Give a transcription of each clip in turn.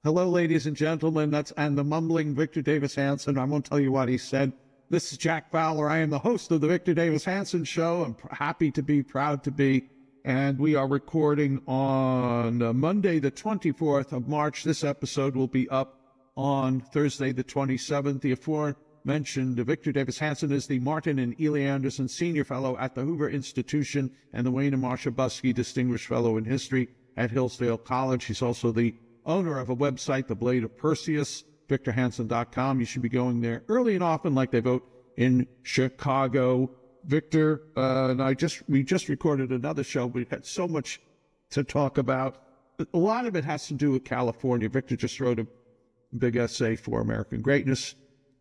Hello, ladies and gentlemen. And the mumbling Victor Davis Hanson. I won't tell you what he said. This is Jack Fowler. I am the host of the Victor Davis Hanson Show. I'm happy to be, proud to be. And we are recording on Monday, the 24th of March. This episode will be up on Thursday, the 27th. The aforementioned Victor Davis Hanson is the Martin and Ely Anderson Senior Fellow at the Hoover Institution and the Wayne and Marcia Buskey Distinguished Fellow in History at Hillsdale College. He's also the owner of a website, The Blade of Perseus, VictorHanson.com. You should be going there early and often like they vote in Chicago. Victor and we just recorded another show. We've had so much to talk about. A lot of it has to do with California. Victor just wrote a big essay for American Greatness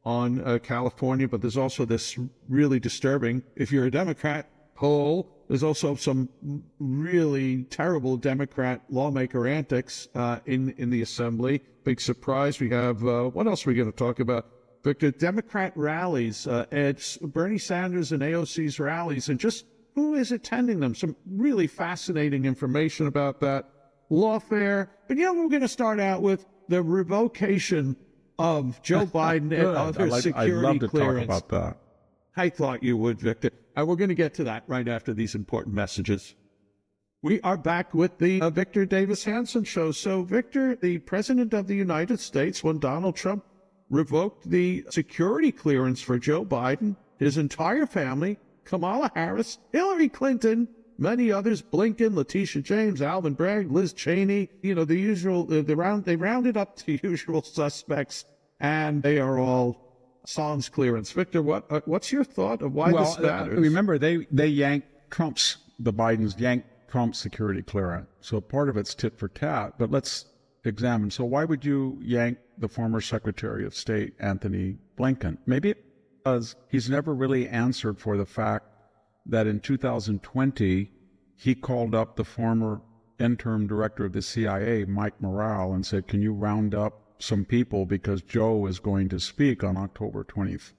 on California, but there's also this really disturbing, if you're a Democrat, poll. There's also some really terrible Democrat lawmaker antics in the Assembly. Big surprise. We have, what else are we going to talk about? Victor, Democrat rallies, it's Bernie Sanders and AOC's rallies, and just who is attending them? Some really fascinating information about that. Lawfare. But we're going to start out with the revocation of Joe Biden and other security I'd love to clearance. talk about that. I thought you would, Victor. And we're going to get to that right after these important messages. We are back with the Victor Davis Hanson Show. So, Victor, the President of the United States, when Donald Trump revoked the security clearance for Joe Biden, his entire family, Kamala Harris, Hillary Clinton, many others, Blinken, Letitia James, Alvin Bragg, Liz Cheney, the usual, they rounded up the usual suspects, and they are all sans clearance. Victor, what's your thought of why this matters? Remember, they yanked the Bidens yanked Trump's security clearance. So part of it's tit for tat, but let's examine. So why would you yank the former Secretary of State, Anthony Blinken? Maybe because he's never really answered for the fact that in 2020, he called up the former interim director of the CIA, Mike Morrell, and said, can you round up some people because Joe is going to speak on October 20th.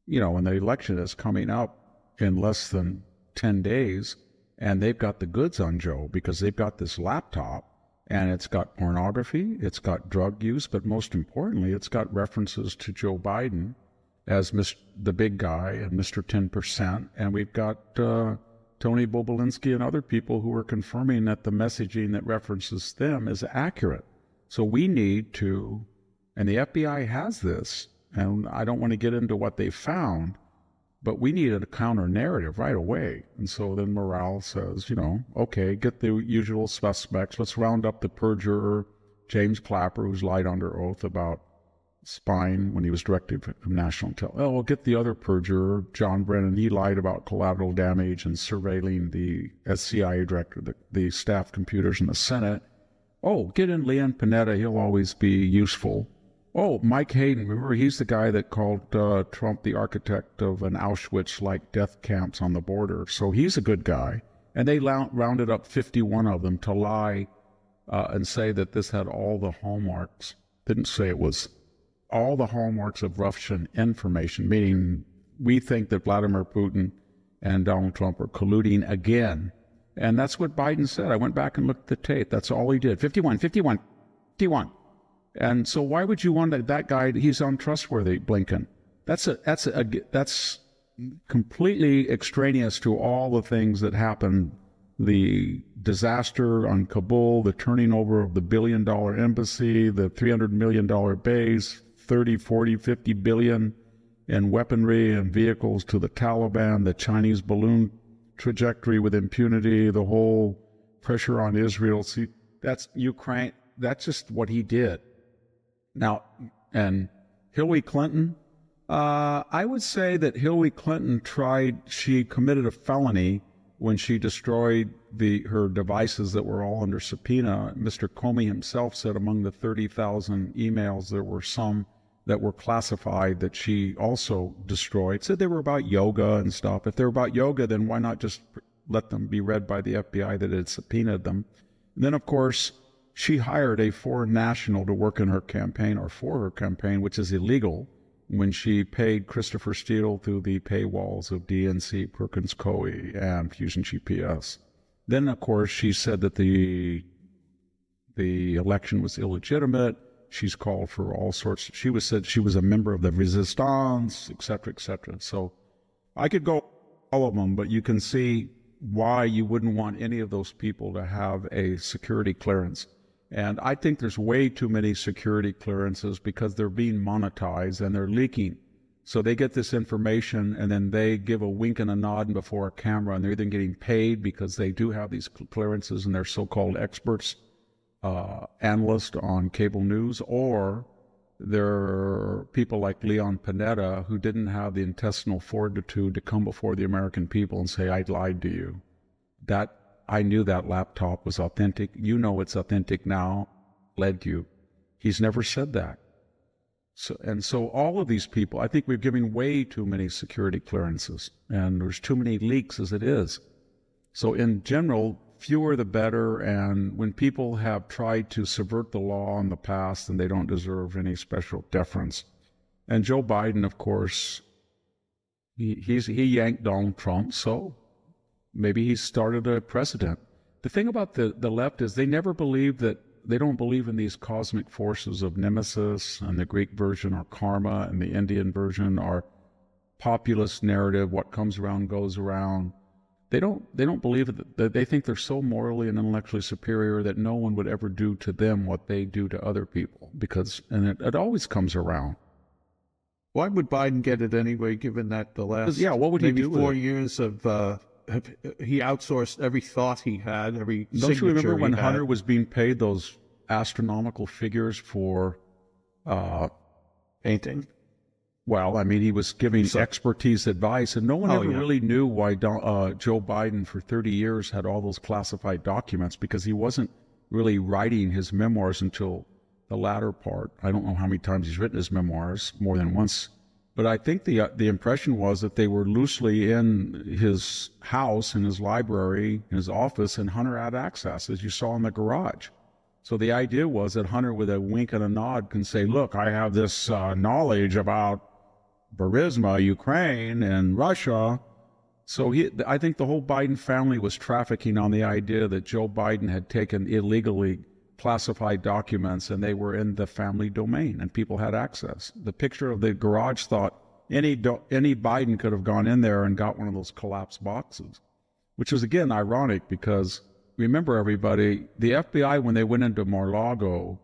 And the election is coming up in less than 10 days, and they've got the goods on Joe because they've got this laptop, and it's got pornography, it's got drug use, but most importantly, it's got references to Joe Biden as the big guy and Mr. 10%, and we've got Tony Bobulinski and other people who are confirming that the messaging that references them is accurate. So we need to, and the FBI has this, and I don't want to get into what they found, but we need a counter narrative right away. And so then Morale says, okay, get the usual suspects. Let's round up the perjurer, James Clapper, who's lied under oath about spying when he was director of national intelligence. We'll get the other perjurer, John Brennan. He lied about collateral damage and surveilling as CIA director, the staff computers in the Senate. Get in Leon Panetta. He'll always be useful. Mike Hayden. Remember, he's the guy that called Trump the architect of an Auschwitz-like death camps on the border. So he's a good guy. And they rounded up 51 of them to lie and say that this had all the hallmarks. Didn't say it was all the hallmarks of Russian information, meaning we think that Vladimir Putin and Donald Trump are colluding again. And that's what Biden said. I went back and looked at the tape. That's all he did. 51. And so why would you want that guy? He's untrustworthy, Blinken. That's completely extraneous to all the things that happened. The disaster on Kabul, the turning over of the $1 billion embassy, the $300 million base, 30, 40, 50 billion in weaponry and vehicles to the Taliban, the Chinese balloon trajectory with impunity, the whole pressure on Israel. See, that's Ukraine. That's just what he did. Now, and Hillary Clinton, I would say that Hillary Clinton she committed a felony when she destroyed her devices that were all under subpoena. Mr. Comey himself said among the 30,000 emails, there were some that were classified that she also destroyed. Said they were about yoga and stuff. If they're about yoga, then why not just let them be read by the FBI that had subpoenaed them? And then, of course, she hired a foreign national to work in her campaign or for her campaign, which is illegal, when she paid Christopher Steele through the paywalls of DNC, Perkins Coie, and Fusion GPS. Then, of course, she said that the the election was illegitimate. She's called for all sorts. Said she was a member of the resistance, et cetera, et cetera. So I could go all of them, but you can see why you wouldn't want any of those people to have a security clearance. And I think there's way too many security clearances because they're being monetized and they're leaking. So they get this information and then they give a wink and a nod before a camera, and they're either getting paid because they do have these clearances and they're so-called experts, analysts on cable news, or they're people like Leon Panetta who didn't have the intestinal fortitude to come before the American people and say, I lied to you. That I knew that laptop was authentic. You know it's authentic now. Led you. He's never said that. So all of these people, I think we're giving way too many security clearances, and there's too many leaks as it is. So in general, fewer the better, and when people have tried to subvert the law in the past, then they don't deserve any special deference. And Joe Biden, of course, he yanked Donald Trump, so maybe he started a precedent. The thing about the left is they never believe that, they don't believe in these cosmic forces of nemesis, and the Greek version or karma, and the Indian version or populist narrative, what comes around goes around. They don't believe that. They think they're so morally and intellectually superior that no one would ever do to them what they do to other people, and it always comes around. Why would Biden get it anyway, given that the last what would he maybe do 4 years of he outsourced every thought he had, every signature he had? Don't you remember when Hunter was being paid those astronomical figures for painting? Well, I mean, he was giving expertise advice, and no one ever really knew why Joe Biden for 30 years had all those classified documents, because he wasn't really writing his memoirs until the latter part. I don't know how many times he's written his memoirs, more than once. But I think the impression was that they were loosely in his house, in his library, in his office, and Hunter had access, as you saw in the garage. So the idea was that Hunter, with a wink and a nod, can say, look, I have this knowledge about Burisma, Ukraine, and Russia. So I think the whole Biden family was trafficking on the idea that Joe Biden had taken illegally classified documents and they were in the family domain and people had access. The picture of the garage thought any Biden could have gone in there and got one of those collapsed boxes, which was, again, ironic because, remember everybody, the FBI, when they went into Mar-a-Lago,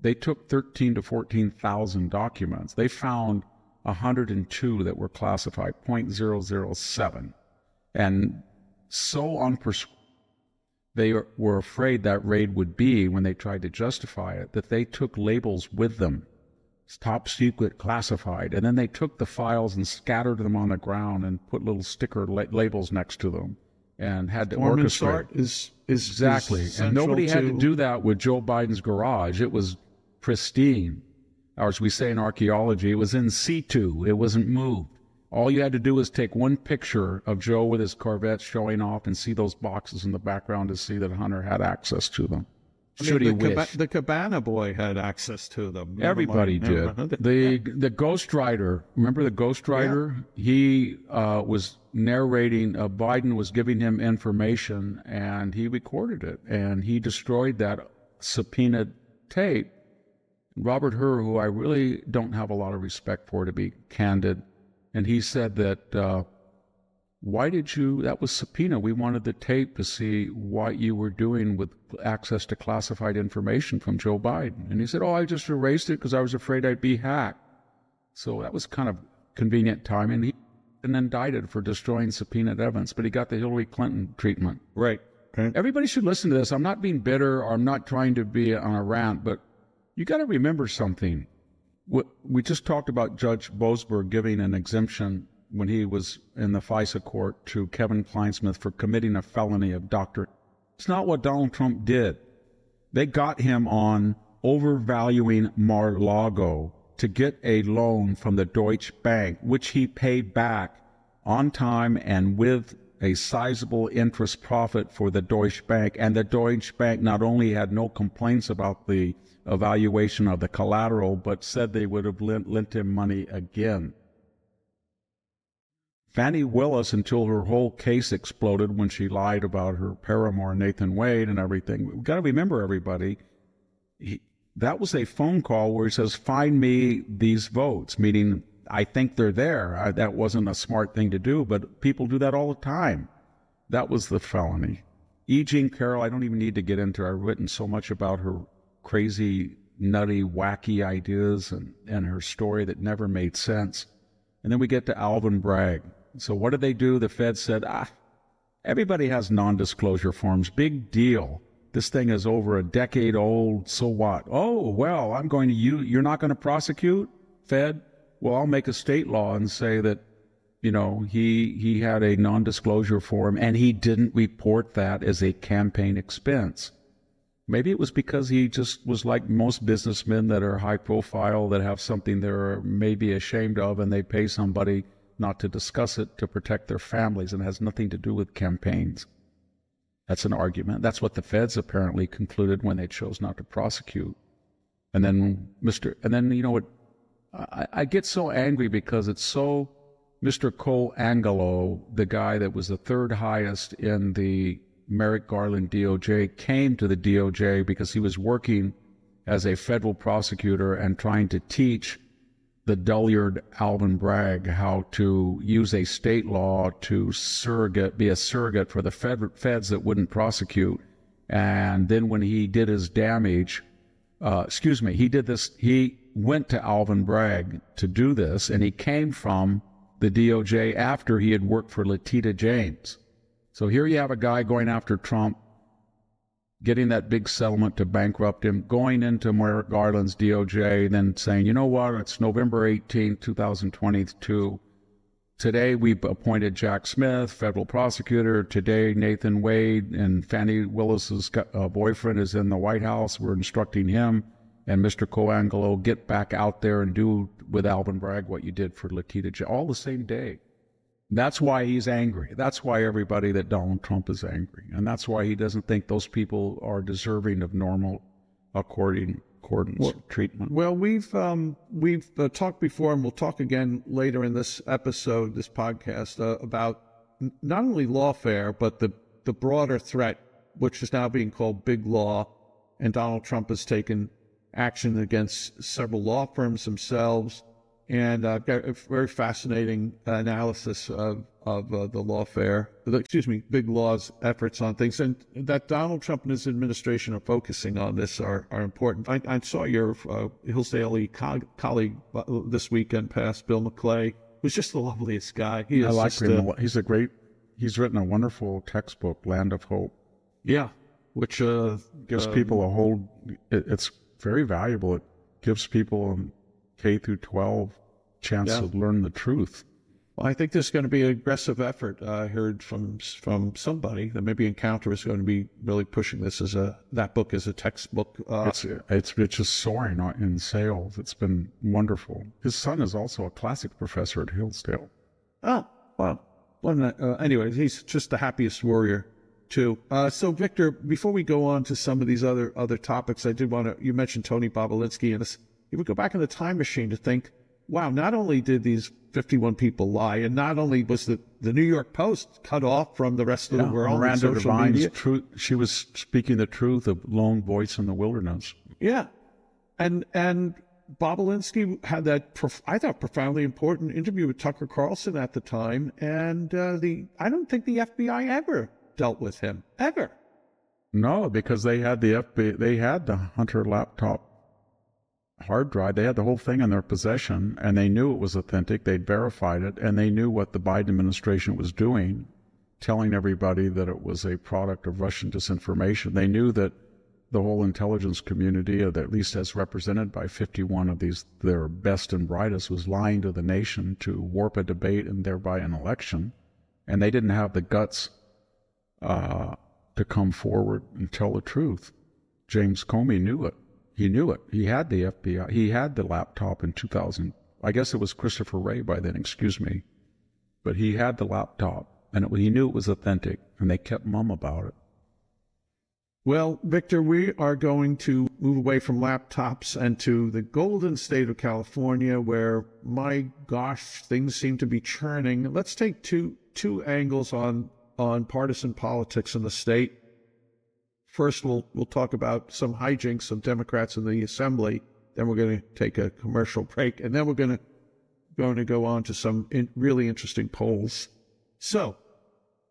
they took 13,000 to 14,000 documents. They found 102 that were classified, 0.007. And so unpersuasive they were afraid that raid would be, when they tried to justify it, that they took labels with them. It's top secret, classified. And then they took the files and scattered them on the ground and put little sticker labels next to them and had to orchestrate. Is exactly. And nobody had to do that with Joe Biden's garage. It was pristine. Or as we say in archaeology, it was in situ. It wasn't moved. All you had to do was take one picture of Joe with his Corvette showing off and see those boxes in the background to see that Hunter had access to them. Should he wish. The Cabana boy had access to them. Everybody did. The Ghost Rider, remember the Ghost Rider? Yeah. He was narrating, Biden was giving him information, and he recorded it, and he destroyed that subpoenaed tape. Robert Hur, who I really don't have a lot of respect for, to be candid, and he said that, why did you, that was subpoena. We wanted the tape to see what you were doing with access to classified information from Joe Biden. And he said, I just erased it because I was afraid I'd be hacked. So that was kind of convenient timing. He been indicted for destroying subpoenaed evidence, but he got the Hillary Clinton treatment. Right. Everybody should listen to this. I'm not being bitter or I'm not trying to be on a rant, but you got to remember something. We just talked about Judge Boasberg giving an exemption when he was in the FISA court to Kevin Kleinsmith for committing a felony of doctorate. It's not what Donald Trump did. They got him on overvaluing Mar-a-Lago to get a loan from the Deutsche Bank, which he paid back on time and with a sizable interest profit for the Deutsche Bank. And the Deutsche Bank not only had no complaints about the evaluation of the collateral, but said they would have lent him money again. Fani Willis, until her whole case exploded when she lied about her paramour, Nathan Wade, and everything. We've got to remember, everybody, that was a phone call where he says, find me these votes, meaning I think they're there. That wasn't a smart thing to do, but people do that all the time. That was the felony. E. Jean Carroll, I don't even need to get into her. I've written so much about her crazy, nutty, wacky ideas and her story that never made sense. And then we get to Alvin Bragg. So what did they do? The Fed said, everybody has non-disclosure forms. Big deal. This thing is over a decade old. So what? Oh, well, I'm going to you're not going to prosecute, Fed? Well, I'll make a state law and say that, he had a non-disclosure form and he didn't report that as a campaign expense. Maybe it was because he just was like most businessmen that are high profile, that have something they're maybe ashamed of, and they pay somebody not to discuss it to protect their families, and it has nothing to do with campaigns. That's an argument. That's what the feds apparently concluded when they chose not to prosecute. And then you know what? I get so angry because it's so Mr. Cole Angelo, the guy that was the third highest in the Merrick Garland DOJ, came to the DOJ because he was working as a federal prosecutor and trying to teach the dullard Alvin Bragg how to use a state law to be a surrogate for the feds that wouldn't prosecute. And then when he did his damage, he went to Alvin Bragg to do this, and he came from the DOJ after he had worked for Letitia James. So here you have a guy going after Trump, getting that big settlement to bankrupt him, going into Merrick Garland's DOJ, then saying, you know what, it's November 18, 2022. Today we appointed Jack Smith, federal prosecutor. Today Nathan Wade and Fannie Willis's boyfriend is in the White House. We're instructing him and Mr. Coangelo, get back out there and do with Alvin Bragg what you did for Letitia James, all the same day. That's why he's angry. That's why everybody that Donald Trump is angry. And that's why he doesn't think those people are deserving of normal accordance treatment. Well, we've talked before, and we'll talk again later in this episode, this podcast, about not only lawfare, but the broader threat, which is now being called big law. And Donald Trump has taken action against several law firms themselves. And got a very fascinating analysis of big law's efforts on things, and that Donald Trump and his administration are focusing on this are important. I saw your Hillsdale colleague this weekend past, Bill McClay, who's just the loveliest guy. I like him. He's written a wonderful textbook, Land of Hope. Yeah, which gives people it's very valuable. It gives people K through 12 chance to learn the truth. Well, I think there's going to be an aggressive effort. I heard from somebody that maybe Encounter is going to be really pushing this that book as a textbook. It's just soaring in sales. It's been wonderful. His son is also a classic professor at Hillsdale. Oh, wow. Well, anyway, he's just the happiest warrior too. So Victor, before we go on to some of these other topics, I did want to. You mentioned Tony Bobulinski, and you would go back in the time machine to think, wow, not only did these 51 people lie, and not only was the New York Post cut off from the rest of the world. Miranda Devine's truth, she was speaking the truth, a lone voice in the wilderness. Yeah. And Bobulinski had that, I thought, profoundly important interview with Tucker Carlson at the time, and I don't think the FBI ever dealt with him, ever. No, because they had the Hunter laptop hard drive. They had the whole thing in their possession, and they knew it was authentic. They'd verified it, and they knew what the Biden administration was doing, telling everybody that it was a product of Russian disinformation. They knew that the whole intelligence community, at least as represented by 51 of their best and brightest, was lying to the nation to warp a debate and thereby an election. And they didn't have the guts to come forward and tell the truth. James Comey knew it. He knew it. He had the FBI. He had the laptop in 2000. I guess it was Christopher Wray by then, excuse me. But he had the laptop, and he knew it was authentic, and they kept mum about it. Well, Victor, we are going to move away from laptops and to the golden state of California, where, my gosh, things seem to be churning. Let's take two angles on partisan politics in the state. First, we'll talk about some hijinks of Democrats in the Assembly. Then we're going to take a commercial break, and then we're going to go on to some really interesting polls. So,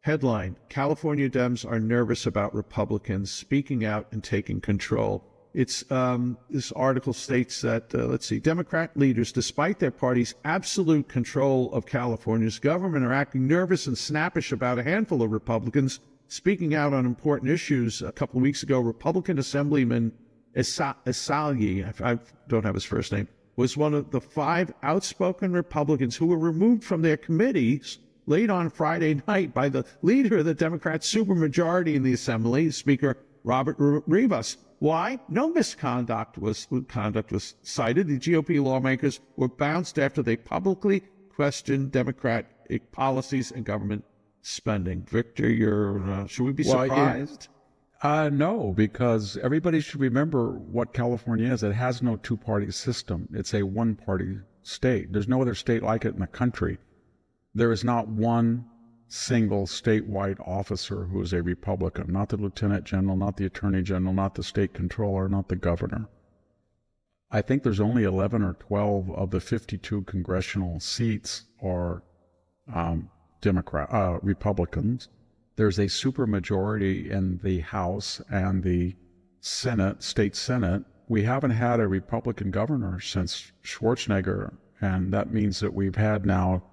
headline: California Dems are nervous about Republicans speaking out and taking control. It's this article states that Democrat leaders, despite their party's absolute control of California's government, are acting nervous and snappish about a handful of Republicans speaking out on important issues. A couple of weeks ago, Republican Assemblyman Esalyi, I don't have his first name, was one of the 5 outspoken Republicans who were removed from their committees late on Friday night by the leader of the Democrat supermajority in the Assembly, Speaker Robert Rivas. Why? No misconduct was cited. The GOP lawmakers were bounced after they publicly questioned Democratic policies and government spending. Victor, should we be surprised? No, because everybody should remember what California is. It has no two-party system. It's a one-party state. There's no other state like it in the country. There is not one single statewide officer who is a Republican, not the lieutenant general, not the attorney general, not the state controller, not the governor. I think there's only 11 or 12 of the 52 congressional seats are Republicans. There's a supermajority in the House and the Senate, state Senate. We haven't had a Republican governor since Schwarzenegger, and that means that we've had now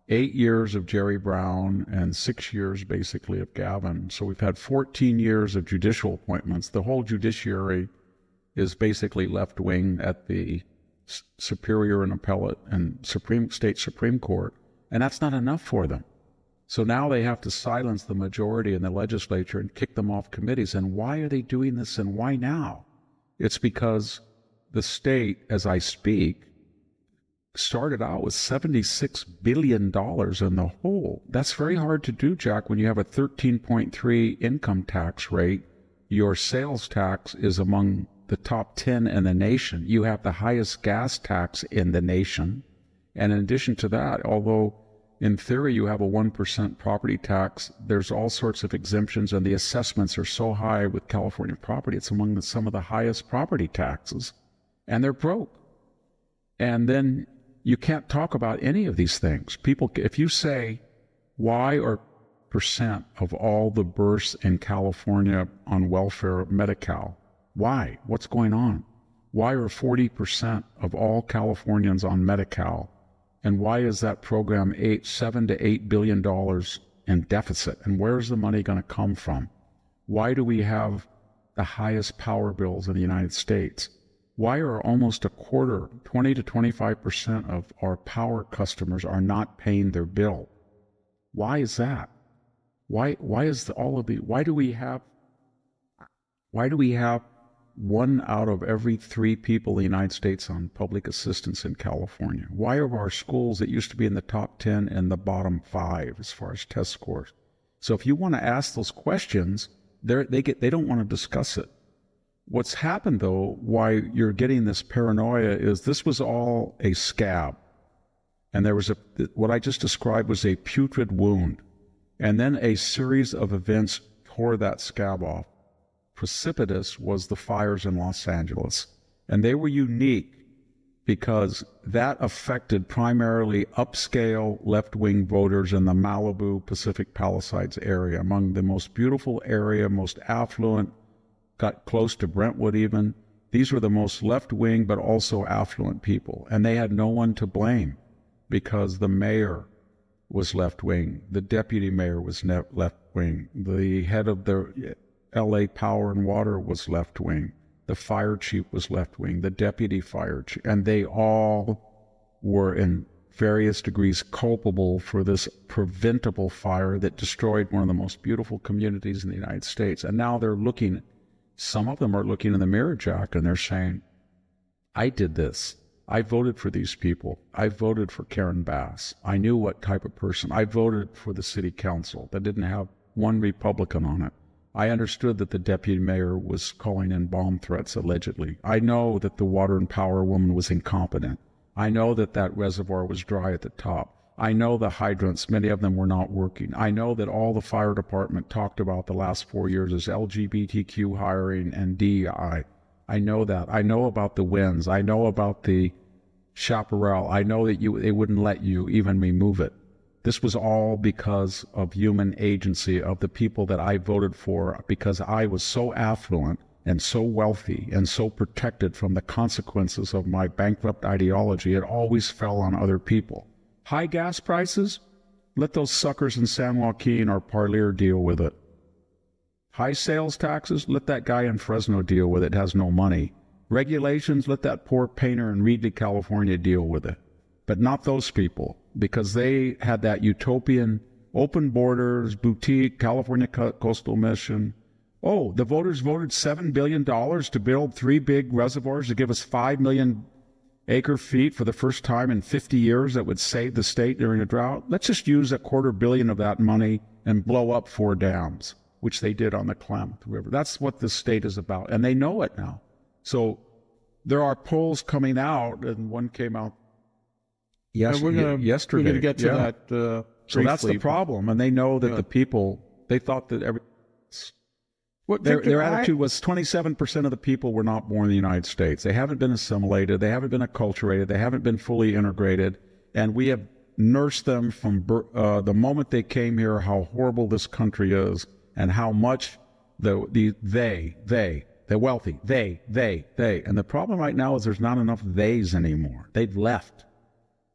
8 years of Jerry Brown and 6 years basically of Gavin. So we've had 14 years of judicial appointments. The whole judiciary is basically left-wing at the Superior and Appellate and State Supreme Court, and that's not enough for them. So now they have to silence the majority in the legislature and kick them off committees. And why are they doing this, and why now? It's because the state, as I speak, started out with $76 billion in the hole. That's very hard to do, Jack, when you have a 13.3 income tax rate. Your sales tax is among the top 10 in the nation. You have the highest gas tax in the nation. And in addition to that, although in theory you have a 1% property tax, there's all sorts of exemptions, and the assessments are so high with California property. It's among some of the highest property taxes. And they're broke. And then you can't talk about any of these things. People, if you say, why are percent of all the births in California on welfare Medi-Cal? Why? What's going on? Why are 40% of all Californians on Medi-Cal? And why is that program $7 to $8 billion in deficit? And where's the money going to come from? Why do we have the highest power bills in the United States? Why are almost a quarter, 20 to 25% of our power customers are not paying their bill? Why is that? Why do we have 1 out of every 3 people in the United States on public assistance in California? Why are our schools that used to be in the top 10 in the bottom 5 as far as test scores? So if you want to ask those questions, they don't want to discuss it. What's happened, though, why you're getting this paranoia is this was all a scab. And there was what I just described was a putrid wound. And then a series of events tore that scab off. Precipitous was the fires in Los Angeles. And they were unique because that affected primarily upscale left-wing voters in the Malibu, Pacific Palisades area, among the most beautiful area, most affluent, got close to Brentwood even. These were the most left-wing but also affluent people. And they had no one to blame because the mayor was left-wing, the deputy mayor was left-wing, the head of the L.A. Power and Water was left-wing, the fire chief was left-wing, the deputy fire chief, and they all were in various degrees culpable for this preventable fire that destroyed one of the most beautiful communities in the United States. And now some of them are looking in the mirror, Jack, and they're saying, I did this. I voted for these people. I voted for Karen Bass. I knew what type of person. I voted for the city council that didn't have one Republican on it. I understood that the deputy mayor was calling in bomb threats, allegedly. I know that the water and power woman was incompetent. I know that that reservoir was dry at the top. I know the hydrants, many of them were not working. I know that all the fire department talked about the last 4 years is LGBTQ hiring and DEI. I know that. I know about the winds. I know about the chaparral. I know that they wouldn't let you even remove it. This was all because of human agency of the people that I voted for, because I was so affluent and so wealthy and so protected from the consequences of my bankrupt ideology. It always fell on other people. High gas prices? Let those suckers in San Joaquin or Parlier deal with it. High sales taxes? Let that guy in Fresno deal with it. Has no money. Regulations? Let that poor painter in Reedley, California deal with it. But not those people, because they had that utopian open borders, boutique, California coastal mission. Oh, the voters voted $7 billion to build 3 big reservoirs to give us 5 million acre feet for the first time in 50 years that would save the state during a drought. Let's just use $250 million of that money and blow up 4 dams, which they did on the Klamath River. That's what this state is about, and they know it now. So there are polls coming out, and one came out yesterday. We're going to get to that So briefly. that's the problem, and they know that the people, they thought that their attitude was 27% of the people were not born in the United States. They haven't been assimilated. They haven't been acculturated. They haven't been fully integrated. And we have nursed them from the moment they came here, how horrible this country is and how much the wealthy, they. And the problem right now is there's not enough theys anymore. They've left.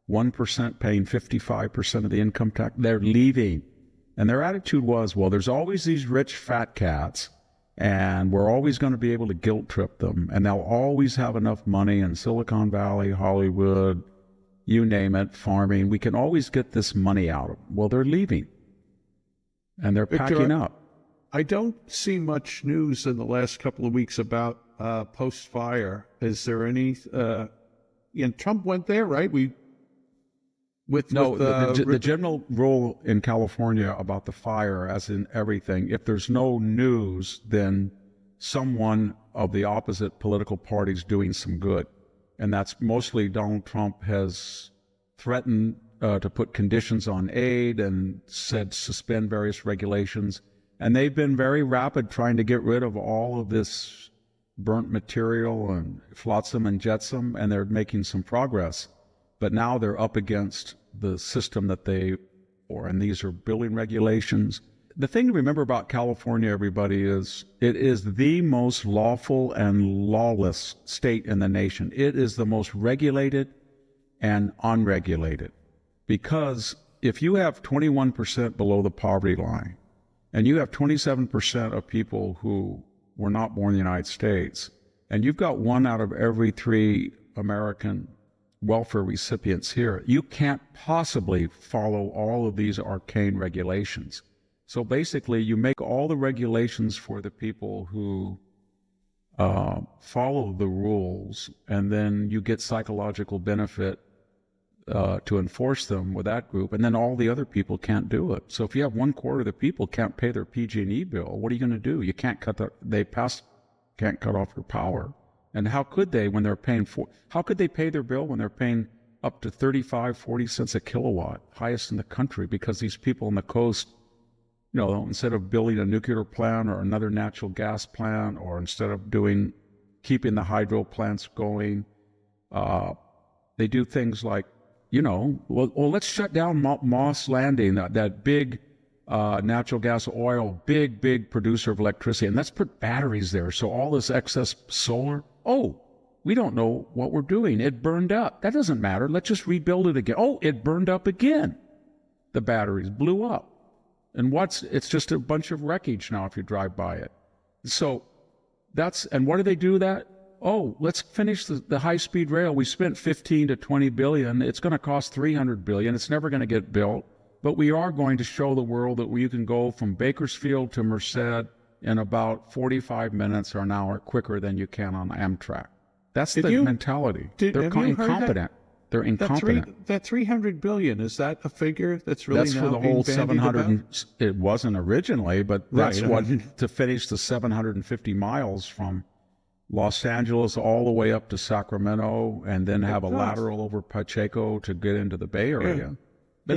1% paying 55% of the income tax. They're leaving. And their attitude was, well, there's always these rich fat cats, and we're always going to be able to guilt trip them, and they'll always have enough money in Silicon Valley, Hollywood, you name it, farming. We can always get this money out of them. Well, they're leaving, and they're packing up. I don't see much news in the last couple of weeks about post-fire. Is there any? And Trump went there, right? The general rule in California about the fire, as in everything, if there's no news, then someone of the opposite political party is doing some good. And that's mostly Donald Trump has threatened to put conditions on aid and said suspend various regulations. And they've been very rapid trying to get rid of all of this burnt material and flotsam and jetsam, and they're making some progress. But now they're up against the system that and these are building regulations. The thing to remember about California, everybody, is it is the most lawful and lawless state in the nation. It is the most regulated and unregulated. Because if you have 21% below the poverty line, and you have 27% of people who were not born in the United States, and you've got 1 out of every 3 American welfare recipients here, you can't possibly follow all of these arcane regulations. So basically, you make all the regulations for the people who follow the rules, and then you get psychological benefit to enforce them with that group, and then all the other people can't do it. So if you have 1/4 of the people can't pay their PG&E bill, what are you going to do? You can't can't cut off your power. And how could they when they're paying how could they pay their bill when they're paying up to 35, 40 cents a kilowatt, highest in the country? Because these people on the coast, instead of building a nuclear plant or another natural gas plant, or instead of keeping the hydro plants going, they do things like, let's shut down Moss Landing, that big natural gas oil, big producer of electricity, and let's put batteries there. So all this excess solar, we don't know what we're doing. It burned up. That doesn't matter. Let's just rebuild it again. It burned up again. The batteries blew up. And it's just a bunch of wreckage now if you drive by it. So and what do they do that? Let's finish the high-speed rail. We spent 15 to 20 billion. It's going to cost 300 billion. It's never going to get built. But we are going to show the world that you can go from Bakersfield to Merced in about 45 minutes or an hour quicker than you can on Amtrak. That's the mentality. They're incompetent. They're incompetent. That 300 billion, is that a figure that's really that's now for the being whole 700. about? It wasn't originally, but that's what to finish the 750 miles from Los Angeles all the way up to Sacramento, and then have a lateral over Pacheco to get into the Bay Area.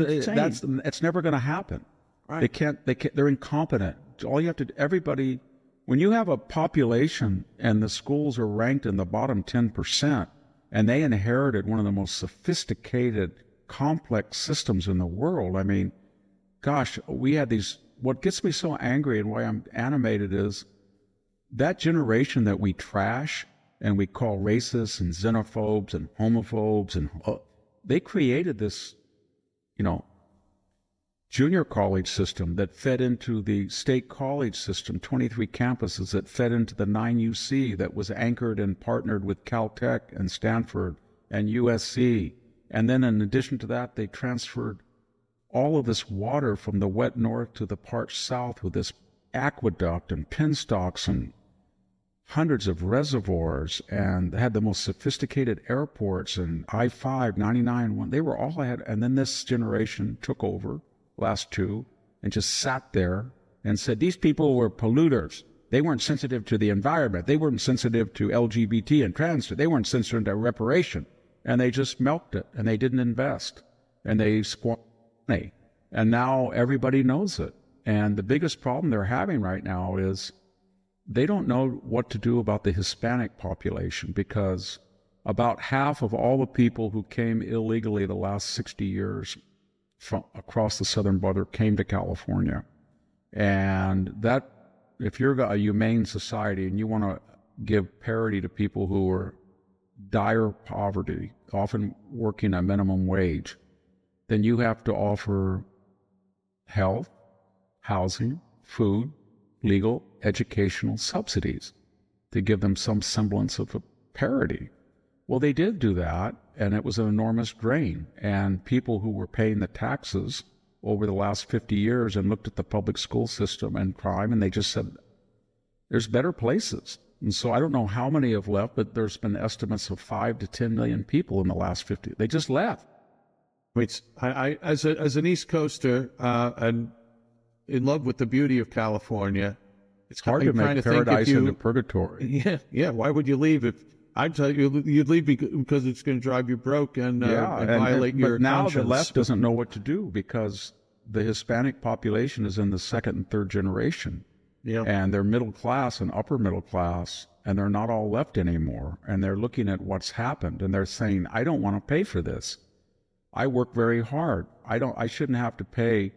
But insane. it's never going to happen. Right. They can't, they're incompetent. All you have to, everybody, when you have a population and the schools are ranked in the bottom 10%, and they inherited one of the most sophisticated, complex systems in the world. I mean, gosh, we had these, what gets me so angry and why I'm animated is that generation that we trash and we call racists and xenophobes and homophobes, and they created this, junior college system that fed into the state college system, 23 campuses that fed into the 9UC that was anchored and partnered with Caltech and Stanford and USC. And then in addition to that, they transferred all of this water from the wet north to the parched south with this aqueduct and penstocks and hundreds of reservoirs, and they had the most sophisticated airports and I-5, 99, they were all ahead. And then this generation took over, last two, and just sat there and said these people were polluters. They weren't sensitive to the environment. They weren't sensitive to LGBT and trans. They weren't sensitive to reparation. And they just milked it, and they didn't invest, and they squandered money. And now everybody knows it. And the biggest problem they're having right now is they don't know what to do about the Hispanic population, because about half of all the people who came illegally the last 60 years from across the southern border came to California. And that, if you're a humane society and you want to give parity to people who are dire poverty, often working a minimum wage, then you have to offer health, housing, food, legal, educational subsidies to give them some semblance of a parity. Well, they did do that, and it was an enormous drain. And people who were paying the taxes over the last 50 years and looked at the public school system and crime, and they just said, there's better places. And so I don't know how many have left, but there's been estimates of 5 to 10 million people in the last 50. They just left. Wait, I as an East Coaster and in love with the beauty of California, it's hard to make paradise into purgatory. Yeah. Why would you leave if I'd tell you you'd leave because it's going to drive you broke and violate your conscience. But now the left doesn't know what to do because the Hispanic population is in the second and third generation. Yeah. And they're middle class and upper middle class, and they're not all left anymore. And they're looking at what's happened, and they're saying, I don't want to pay for this. I work very hard. I shouldn't have to pay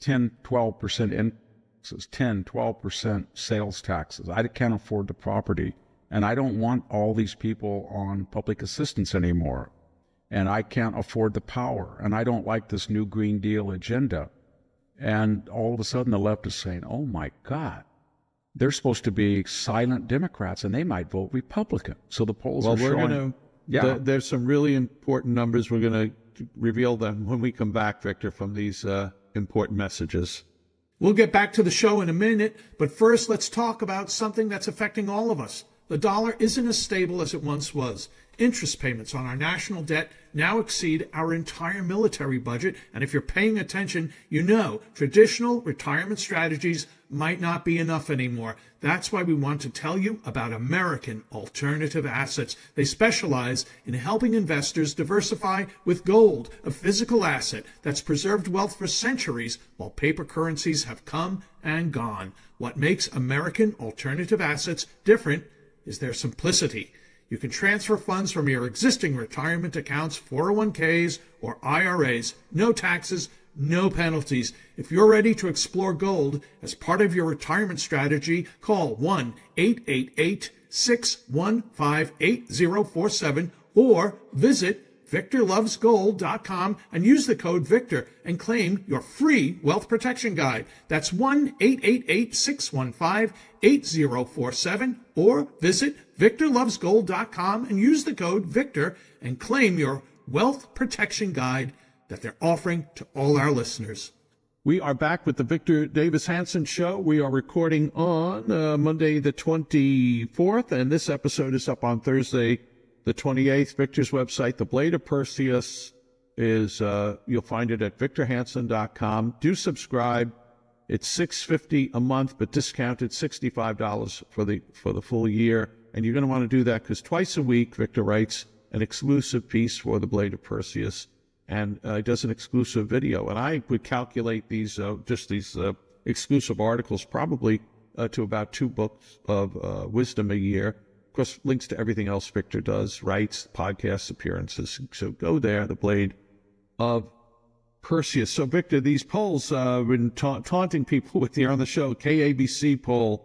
10, 12% increases, 10, 12% sales taxes. I can't afford the property. And I don't want all these people on public assistance anymore. And I can't afford the power. And I don't like this new Green Deal agenda. And all of a sudden the left is saying, oh my God, they're supposed to be silent Democrats and they might vote Republican. So the polls are showing. There's some really important numbers. We're going to reveal them when we come back, Victor, from these important messages. We'll get back to the show in a minute, but first let's talk about something that's affecting all of us. The dollar isn't as stable as it once was. Interest payments on our national debt now exceed our entire military budget, and if you're paying attention, you know traditional retirement strategies might not be enough anymore. That's why we want to tell you about American Alternative Assets. They specialize in helping investors diversify with gold, a physical asset that's preserved wealth for centuries while paper currencies have come and gone. What makes American Alternative Assets different is their simplicity. You can transfer funds from your existing retirement accounts, 401ks, or IRAs. No taxes, no penalties. If you're ready to explore gold as part of your retirement strategy, call 1-888-615-8047 or visit VictorLovesGold.com and use the code VICTOR and claim your free wealth protection guide. That's 1-888-615-8047 or visit VictorLovesGold.com and use the code VICTOR and claim your wealth protection guide that they're offering to all our listeners. We are back with the Victor Davis Hanson Show. We are recording on Monday the 24th, and this episode is up on Thursday the 28th. Victor's website, The Blade of Perseus, is you'll find it at victorhanson.com. Do subscribe. It's $6.50 a month, but discounted $65 for the full year. And you're going to want to do that because twice a week, Victor writes an exclusive piece for The Blade of Perseus. and he does an exclusive video. And I would calculate these exclusive articles probably to about 2 books of wisdom a year. Of course, links to everything else Victor does, writes, podcasts, appearances. So go there, The Blade of Perseus. So, Victor, these polls, been taunting people with here on the show, KABC poll.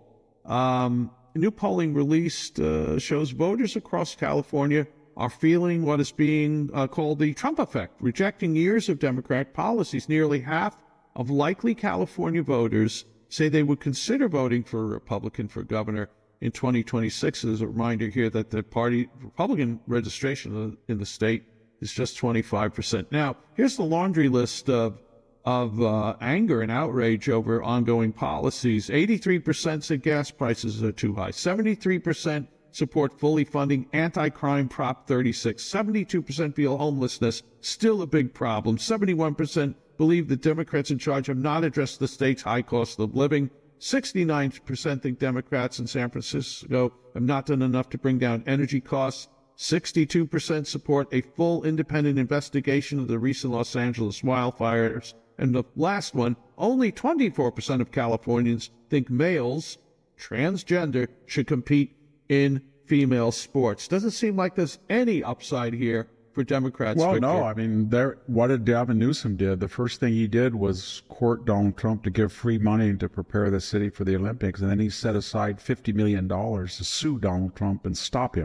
New polling released shows voters across California are feeling what is being called the Trump effect, rejecting years of Democrat policies. Nearly half of likely California voters say they would consider voting for a Republican for governor in 2026. There's a reminder here that the party Republican registration in the state is just 25%. Now, here's the laundry list of anger and outrage over ongoing policies. 83% say gas prices are too high. 73% support fully funding anti-crime Prop 36. 72% feel homelessness still a big problem. 71% believe the Democrats in charge have not addressed the state's high cost of living. 69% think Democrats in San Francisco have not done enough to bring down energy costs. 62% support a full independent investigation of the recent Los Angeles wildfires. And the last one, only 24% of Californians think males, transgender, should compete in female sports. Doesn't seem like there's any upside here for Democrats. Well, Victor. no, I mean, what did Gavin Newsom did? The first thing he did was court Donald Trump to give free money to prepare the city for the Olympics. And then he set aside $50 million to sue Donald Trump and stop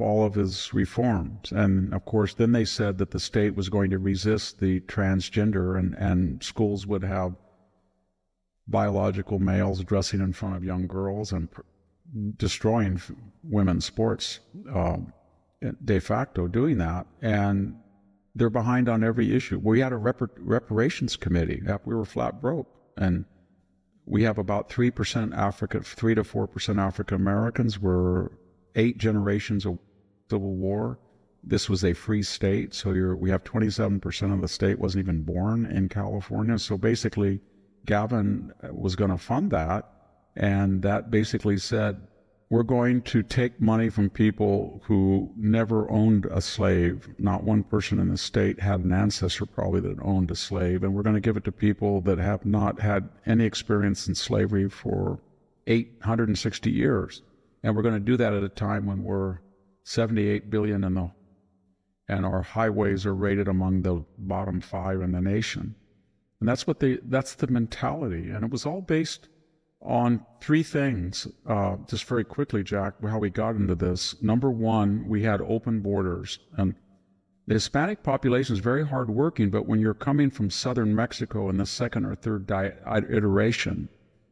all of his reforms. And of course, then they said that the state was going to resist the transgender and schools would have biological males dressing in front of young girls and destroying women's sports, de facto doing that. And they're behind on every issue. We had a reparations committee. We were flat broke. And we have about 3 to 4% African Americans. We're 8 generations of civil war. This was a free state, so we have 27% of the state wasn't even born in California. So basically, Gavin was going to fund that, and that basically said, we're going to take money from people who never owned a slave. Not one person in the state had an ancestor probably that owned a slave, and we're going to give it to people that have not had any experience in slavery for 860 years. And we're going to do that at a time when we're 78 billion and our highways are rated among the bottom 5 in the nation. And that's the mentality. And it was all based on 3 things. Just very quickly, Jack, how we got into this. Number 1, we had open borders. And the Hispanic population is very hardworking, but when you're coming from southern Mexico in the second or third iteration,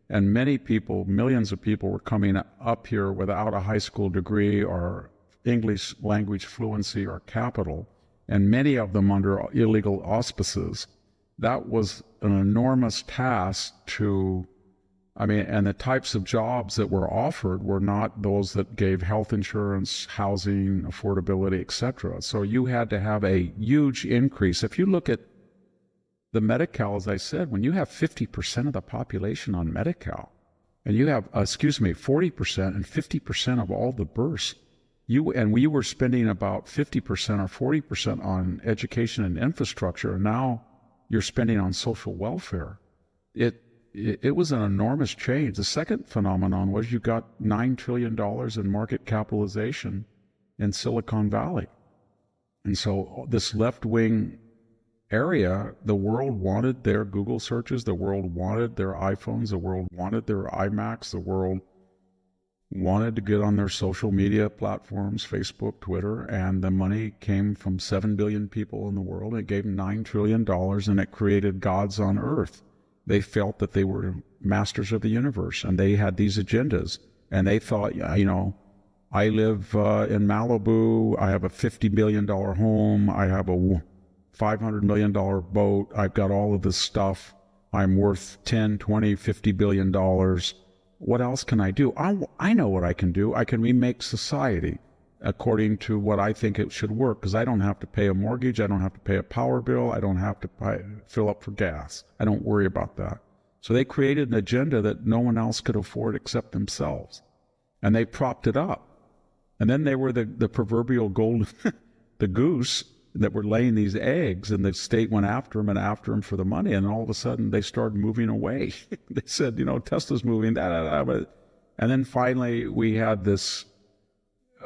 and many people, millions of people were coming up here without a high school degree or English language fluency or capital, and many of them under illegal auspices. That was an enormous task and the types of jobs that were offered were not those that gave health insurance, housing, affordability, etc. So you had to have a huge increase. If you look at the Medi-Cal, as I said, when you have 50% of the population on Medi-Cal, and you have, 40% and 50% of all the births, we were spending about 50% or 40% on education and infrastructure, and now you're spending on social welfare. It was an enormous change. The second phenomenon was you got $9 trillion in market capitalization in Silicon Valley. And so this left-wing area, the world wanted their Google searches, the world wanted their iPhones, the world wanted their iMacs, the world wanted to get on their social media platforms, Facebook, Twitter, and the money came from 7 billion people in the world. It gave them $9 trillion, and it created gods on earth. They felt that they were masters of the universe, and they had these agendas, and they thought, I live in Malibu, I have a $50 million home, I have a $500 million boat, I've got all of this stuff, I'm worth 10, 20, $50 billion. What else can I do? I know what I can do. I can remake society according to what I think it should work, because I don't have to pay a mortgage, I don't have to pay a power bill, I don't have to fill up for gas. I don't worry about that. So they created an agenda that no one else could afford except themselves. And they propped it up. And then they were the proverbial the goose that were laying these eggs, and the state went after them for the money, and all of a sudden they started moving away. They said, Tesla's moving, but, and then finally we had this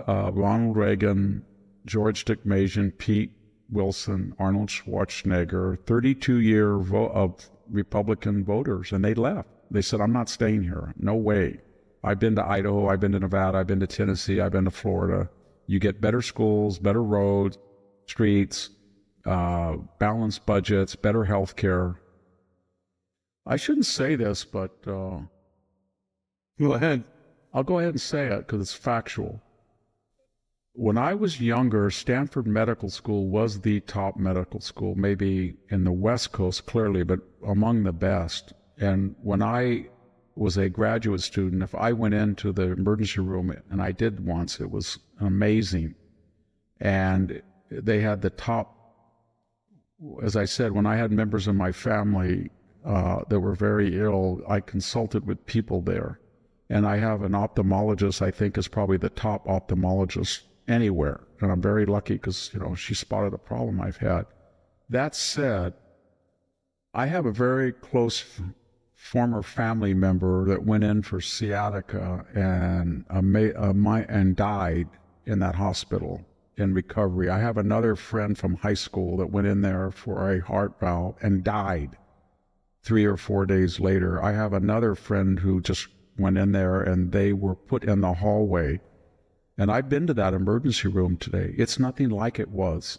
Ronald Reagan, George Dickmajian, Pete Wilson, Arnold Schwarzenegger, 32-year of Republican voters, and they left. They said, I'm not staying here. No way. I've been to Idaho, I've been to Nevada, I've been to Tennessee, I've been to Florida. You get better schools, better roads, streets, balanced budgets, better health care. I shouldn't say this, but go ahead. I'll go ahead and say it because it's factual. When I was younger, Stanford Medical School was the top medical school, maybe in the West Coast, clearly, but among the best. And when I was a graduate student, if I went into the emergency room, and I did once, it was amazing. And they had the top, as I said, when I had members of my family that were very ill, I consulted with people there. And I have an ophthalmologist, I think is probably the top ophthalmologist anywhere. And I'm very lucky because, she spotted a problem I've had. That said, I have a very close former family member that went in for sciatica and died in that hospital in recovery. I have another friend from high school that went in there for a heart valve and died 3 or 4 days later. I have another friend who just went in there and they were put in the hallway. And I've been to that emergency room today. It's nothing like it was.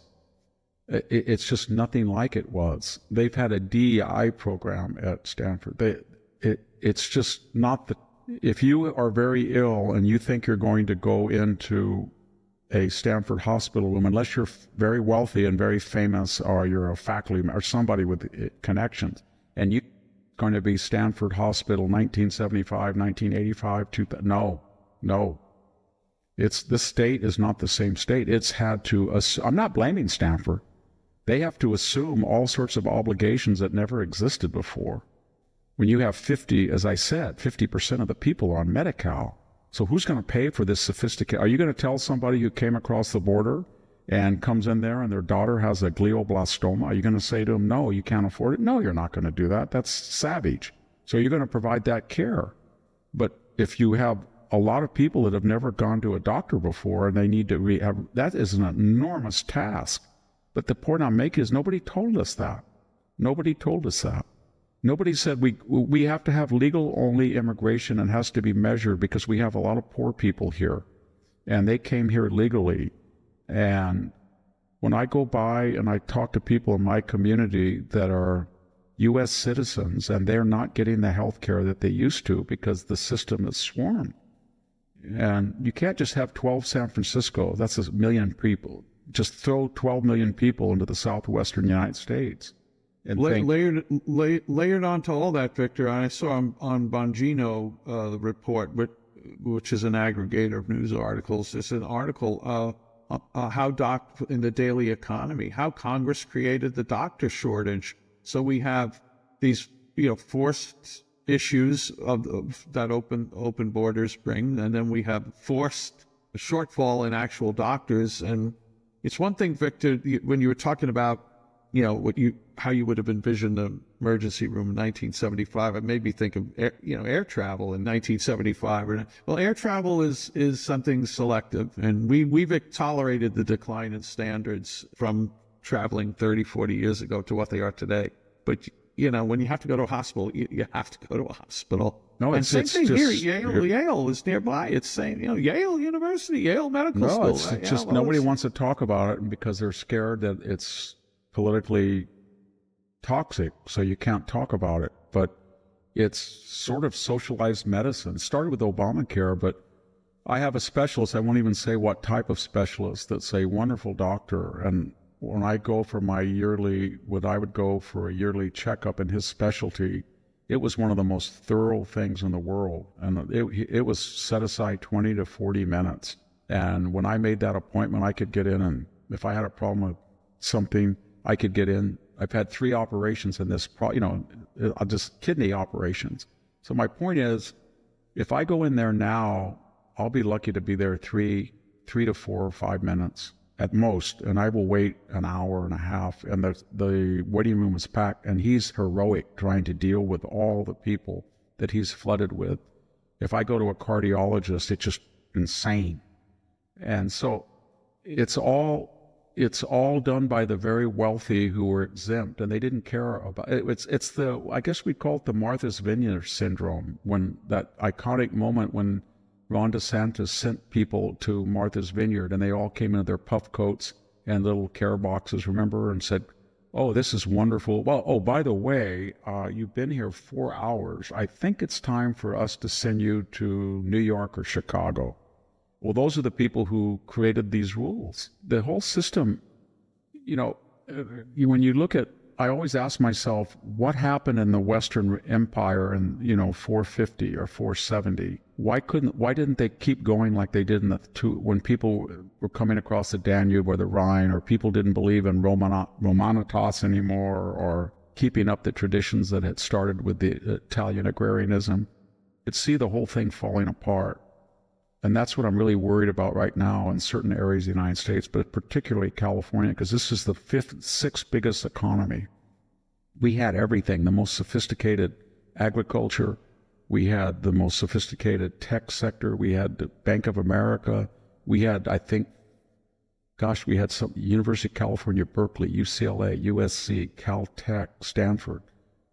It's just nothing like it was. They've had a DEI program at Stanford. It's just not the. If you are very ill and you think you're going to go into a Stanford hospital room, unless you're very wealthy and very famous, or you're a faculty or somebody with connections, and you're going to be Stanford Hospital 1975, 1985, 2000. No. This state is not the same state. It's had to. I'm not blaming Stanford. They have to assume all sorts of obligations that never existed before. When you have 50% of the people on Medi-Cal, so who's going to pay for this sophisticated? Are you going to tell somebody who came across the border and comes in there and their daughter has a glioblastoma? Are you going to say to them, no, you can't afford it? No, you're not going to do that. That's savage. So you're going to provide that care. But if you have a lot of people that have never gone to a doctor before and they need to that is an enormous task. But the point I'm making is nobody told us that. Nobody told us that. Nobody said we have to have legal-only immigration and has to be measured because we have a lot of poor people here, and they came here legally. And when I go by and I talk to people in my community that are U.S. citizens and they're not getting the health care that they used to because the system is swarmed. And you can't just have 12 San Francisco, that's a million people. Just throw 12 million people into the southwestern United States. And layered onto all that, Victor, I saw on Bongino, the report, which is an aggregator of news articles. It's an article in the Daily Economy, how Congress created the doctor shortage. So we have these, forced issues that open borders bring, and then we have forced a shortfall in actual doctors. And it's one thing, Victor, when you were talking about, how you would have envisioned the emergency room in 1975. It made me think of air travel in 1975. Well, air travel is something selective, and we've tolerated the decline in standards from traveling 30, 40 years ago to what they are today. But when you have to go to a hospital, you have to go to a hospital. No, and same thing here. Yale is nearby. It's saying, Yale University, Yale Medical School. It's just nobody wants to talk about it because they're scared that it's politically toxic, so you can't talk about it. But it's sort of socialized medicine. It started with Obamacare, but I have a specialist, I won't even say what type of specialist, that's a wonderful doctor. And when I go for I would go for a yearly checkup in his specialty, it was one of the most thorough things in the world. And it was set aside 20 to 40 minutes. And when I made that appointment, I could get in, and if I had a problem with something, I could get in. I've had 3 operations in this, just kidney operations. So my point is, if I go in there now, I'll be lucky to be there 3 to 4 or 5 minutes at most, and I will wait an hour and a half, and the waiting room is packed, and he's heroic trying to deal with all the people that he's flooded with. If I go to a cardiologist, it's just insane. And so it's all done by the very wealthy who were exempt, and they didn't care about it. It's the, I guess we call it the Martha's Vineyard syndrome, when that iconic moment when Ron DeSantis sent people to Martha's Vineyard and they all came in their puff coats and little care boxes, remember, and said, "Oh, this is wonderful. Well, oh, by the way, you've been here 4 hours. I think it's time for us to send you to New York or Chicago." Well, those are the people who created these rules. The whole system, when you look at, I always ask myself, what happened in the Western Empire in, 450 or 470? Why didn't they keep going like they did when people were coming across the Danube or the Rhine, or people didn't believe in Romanitas anymore, or keeping up the traditions that had started with the Italian agrarianism? You'd see the whole thing falling apart. And that's what I'm really worried about right now in certain areas of the United States, but particularly California, because this is the sixth biggest economy. We had everything, the most sophisticated agriculture. We had the most sophisticated tech sector. We had the Bank of America. We had, we had some University of California, Berkeley, UCLA, USC, Caltech, Stanford.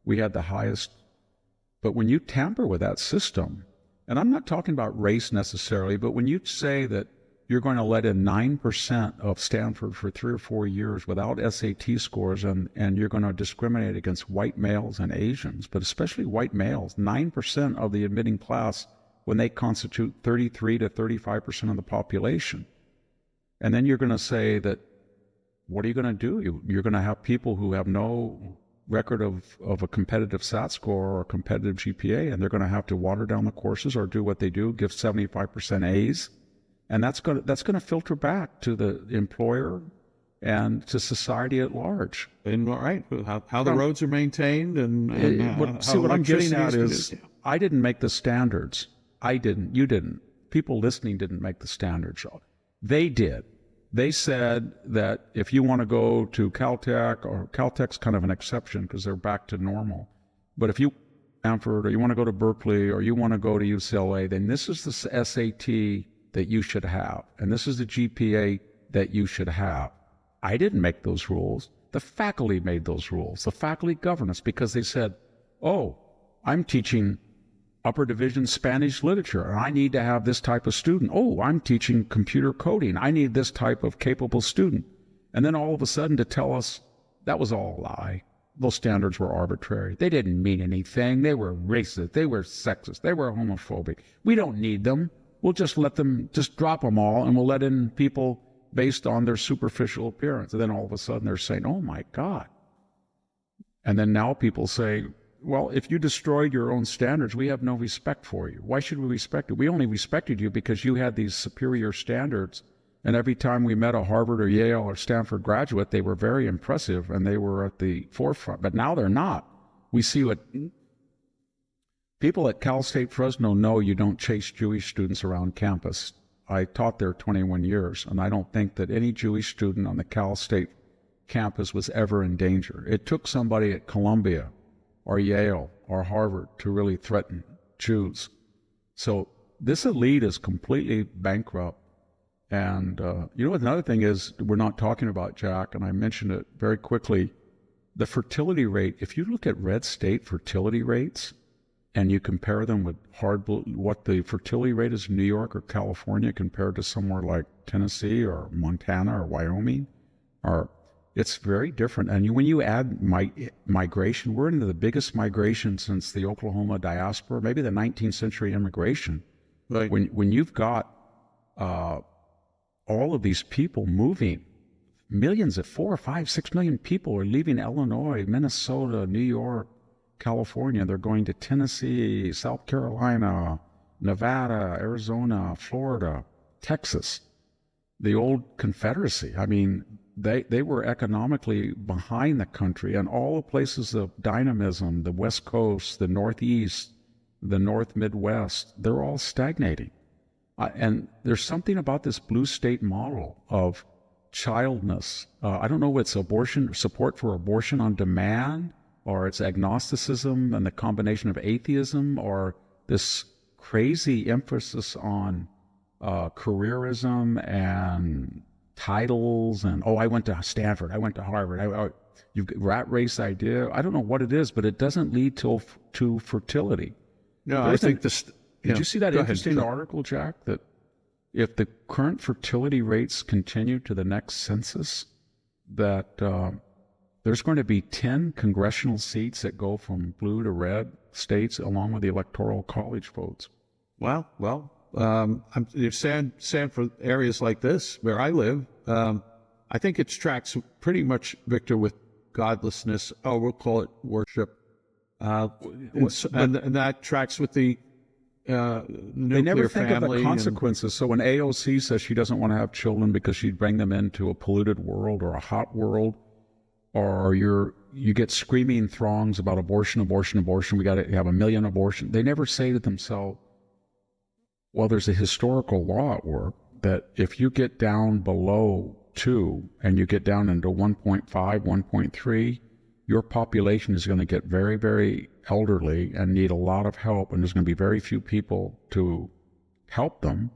We had the highest. But when you tamper with that system, and I'm not talking about race necessarily, but when you say that you're going to let in 9% of Stanford for 3 or 4 years without SAT scores, and you're going to discriminate against white males and Asians, but especially white males, 9% of the admitting class when they constitute 33 to 35% of the population. And then you're going to say that, what are you going to do? You're going to have people who have no record of a competitive SAT score or a competitive GPA, and they're going to have to water down the courses or do what they do, give 75% A's, and that's going to filter back to the employer and to society at large. And right, how the roads are maintained, and see, what I'm getting at is, I didn't make the standards. I didn't. You didn't. People listening didn't make the standards. They did. They said that if you want to go to Caltech, or Caltech's kind of an exception because they're back to normal, but if you Stanford, or you want to go to Berkeley, or you want to go to UCLA, then this is the SAT that you should have, and this is the GPA that you should have. I didn't make those rules. The faculty made those rules, the faculty governance, because they said, "Oh, I'm teaching upper division Spanish literature, and I need to have this type of student. Oh, I'm teaching computer coding. I need this type of capable student." And then all of a sudden to tell us that was all a lie. Those standards were arbitrary. They didn't mean anything. They were racist. They were sexist. They were homophobic. We don't need them. We'll just drop them all, and we'll let in people based on their superficial appearance. And then all of a sudden they're saying, "Oh my God." And then now people say, "Well, if you destroyed your own standards, we have no respect for you. Why should we respect you? We only respected you because you had these superior standards. And every time we met a Harvard or Yale or Stanford graduate, they were very impressive and they were at the forefront. But now they're not. We see what people at Cal State Fresno know. You don't chase Jewish students around campus. I taught there 21 years, and I don't think that any Jewish student on the Cal State campus was ever in danger. It took somebody at Columbia or Yale or Harvard to really threaten Jews. So this elite is completely bankrupt. And another thing is we're not talking about, Jack, and I mentioned it very quickly, the fertility rate. If you look at red state fertility rates and you compare them with what the fertility rate is in New York or California compared to somewhere like Tennessee or Montana or Wyoming, it's very different. And when you add migration, we're into the biggest migration since the Oklahoma diaspora, maybe the 19th century immigration. Right. When you've got all of these people moving, millions of 4, 5, 6 million people are leaving Illinois, Minnesota, New York, California. They're going to Tennessee, South Carolina, Nevada, Arizona, Florida, Texas, the old Confederacy. I mean, they were economically behind the country, and all the places of dynamism, the West Coast, the Northeast, the North Midwest, they're all stagnating. And there's something about this blue state model of childness. I don't know if it's abortion, support for abortion on demand, or it's agnosticism and the combination of atheism, or this crazy emphasis on careerism and titles and, I went to Stanford, I went to Harvard. You've got rat race idea. I don't know what it is, but it doesn't lead to fertility. No, I think this. Did you see that interesting ahead. article, Jack, that if the current fertility rates continue to the next census, that there's going to be 10 congressional seats that go from blue to red states, along with the electoral college votes. Well, you're saying for areas like this where I live, I think it tracks pretty much, Victor, with godlessness. We'll call it worship, and that tracks with the nuclear they never think of the family consequences. So when AOC says she doesn't want to have children because she'd bring them into a polluted world or a hot world, or you get screaming throngs about abortion, we got to have 1 million abortions. They never say to themselves, well, there's a historical law at work that if you get down below 2 and you get down into 1.5, 1.3, your population is going to get very, very elderly and need a lot of help, and there's going to be very few people to help them,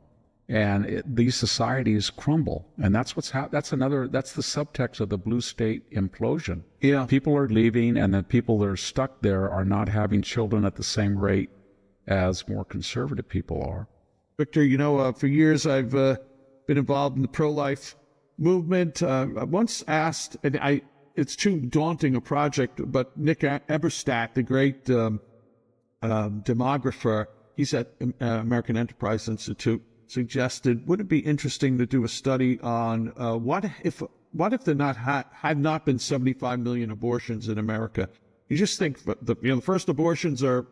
and these societies crumble. And that's what's that's the subtext of the blue state implosion. Yeah, people are leaving, and the people that are stuck there are not having children at the same rate as more conservative people are. Victor, for years I've been involved in the pro-life movement. I once asked, and it's too daunting a project, but Nick Eberstadt, the great demographer, he's at American Enterprise Institute, suggested, would it be interesting to do a study on what if there had not been 75 million abortions in America? You just think the first abortions are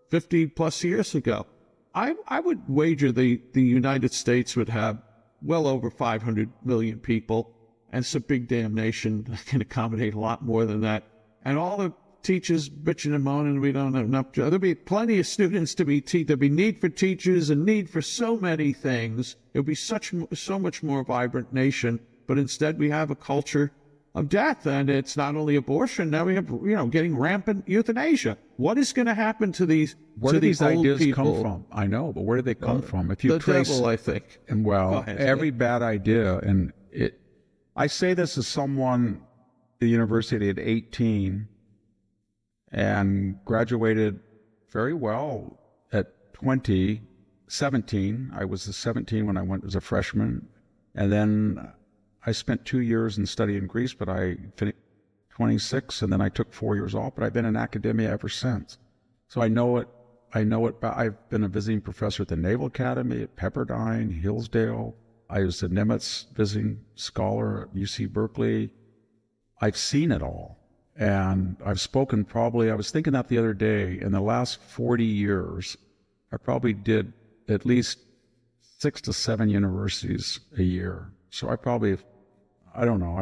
50 plus years ago. I would wager the United States would have well over 500 million people, and it's a big damn nation that can accommodate a lot more than that. And all the teachers bitching and moaning, we don't have enough. There'll be plenty of students to be there'll be need for teachers and need for so many things. It'll be so much more vibrant nation. But instead, we have a culture of death, and it's not only abortion. Now we have getting rampant euthanasia. What is going to happen to these? Where do these ideas come from? I know, but where do they come from? If you trace, devil, I think. And every bad idea, and I say this as someone at the university at 18 and graduated very well at 17. I was 17 when I went as a freshman, and then I spent 2 years in study in Greece, but I finished 26, and then I took 4 years off, but I've been in academia ever since. So I know it. I've been a visiting professor at the Naval Academy, at Pepperdine, Hillsdale. I was a Nimitz visiting scholar at UC Berkeley. I've seen it all. And I've spoken I was thinking that the other day, in the last 40 years, I probably did at least 6 to 7 universities a year. So I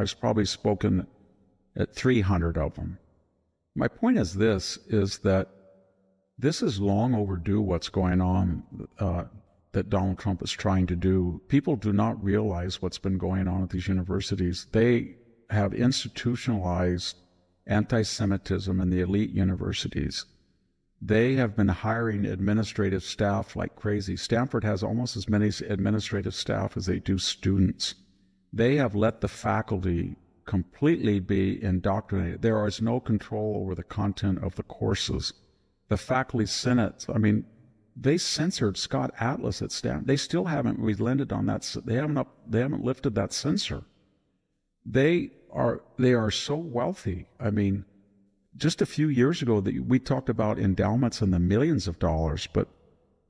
was probably spoken at 300 of them. My point is that this is long overdue, what's going on, that Donald Trump is trying to do. People do not realize what's been going on at these universities. They have institutionalized anti-Semitism in the elite universities. They have been hiring administrative staff like crazy. Stanford has almost as many administrative staff as they do students. They have let the faculty completely be indoctrinated. There is no control over the content of the courses. The faculty senate, they censored Scott Atlas at Stanford. They still haven't relented on that. They haven't lifted that censor. They are so wealthy. Just a few years ago, we talked about endowments in the millions of dollars, but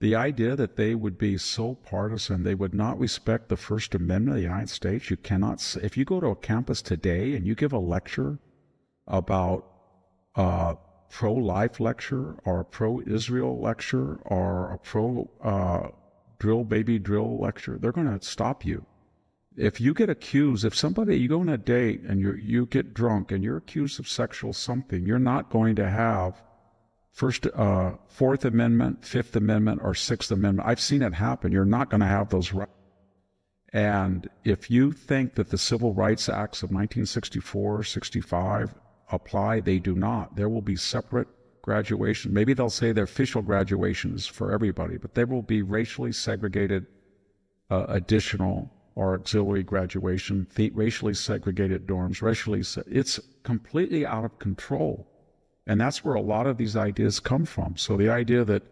the idea that they would be so partisan, they would not respect the First Amendment of the United States. You cannot, if you go to a campus today and you give a lecture about pro-life lecture or a pro-Israel lecture or a pro-drill baby drill lecture, they're going to stop you. If you get accused, you go on a date and you get drunk and you're accused of sexual something, you're not going to have Fourth Amendment, Fifth Amendment, or Sixth Amendment. I've seen it happen. You're not going to have those rights. And if you think that the Civil Rights Acts of 1964, 65 apply, they do not. There will be separate graduation. Maybe they'll say their official graduations for everybody, but there will be racially segregated additional or auxiliary graduation, racially segregated dorms, it's completely out of control. And that's where a lot of these ideas come from. So the idea that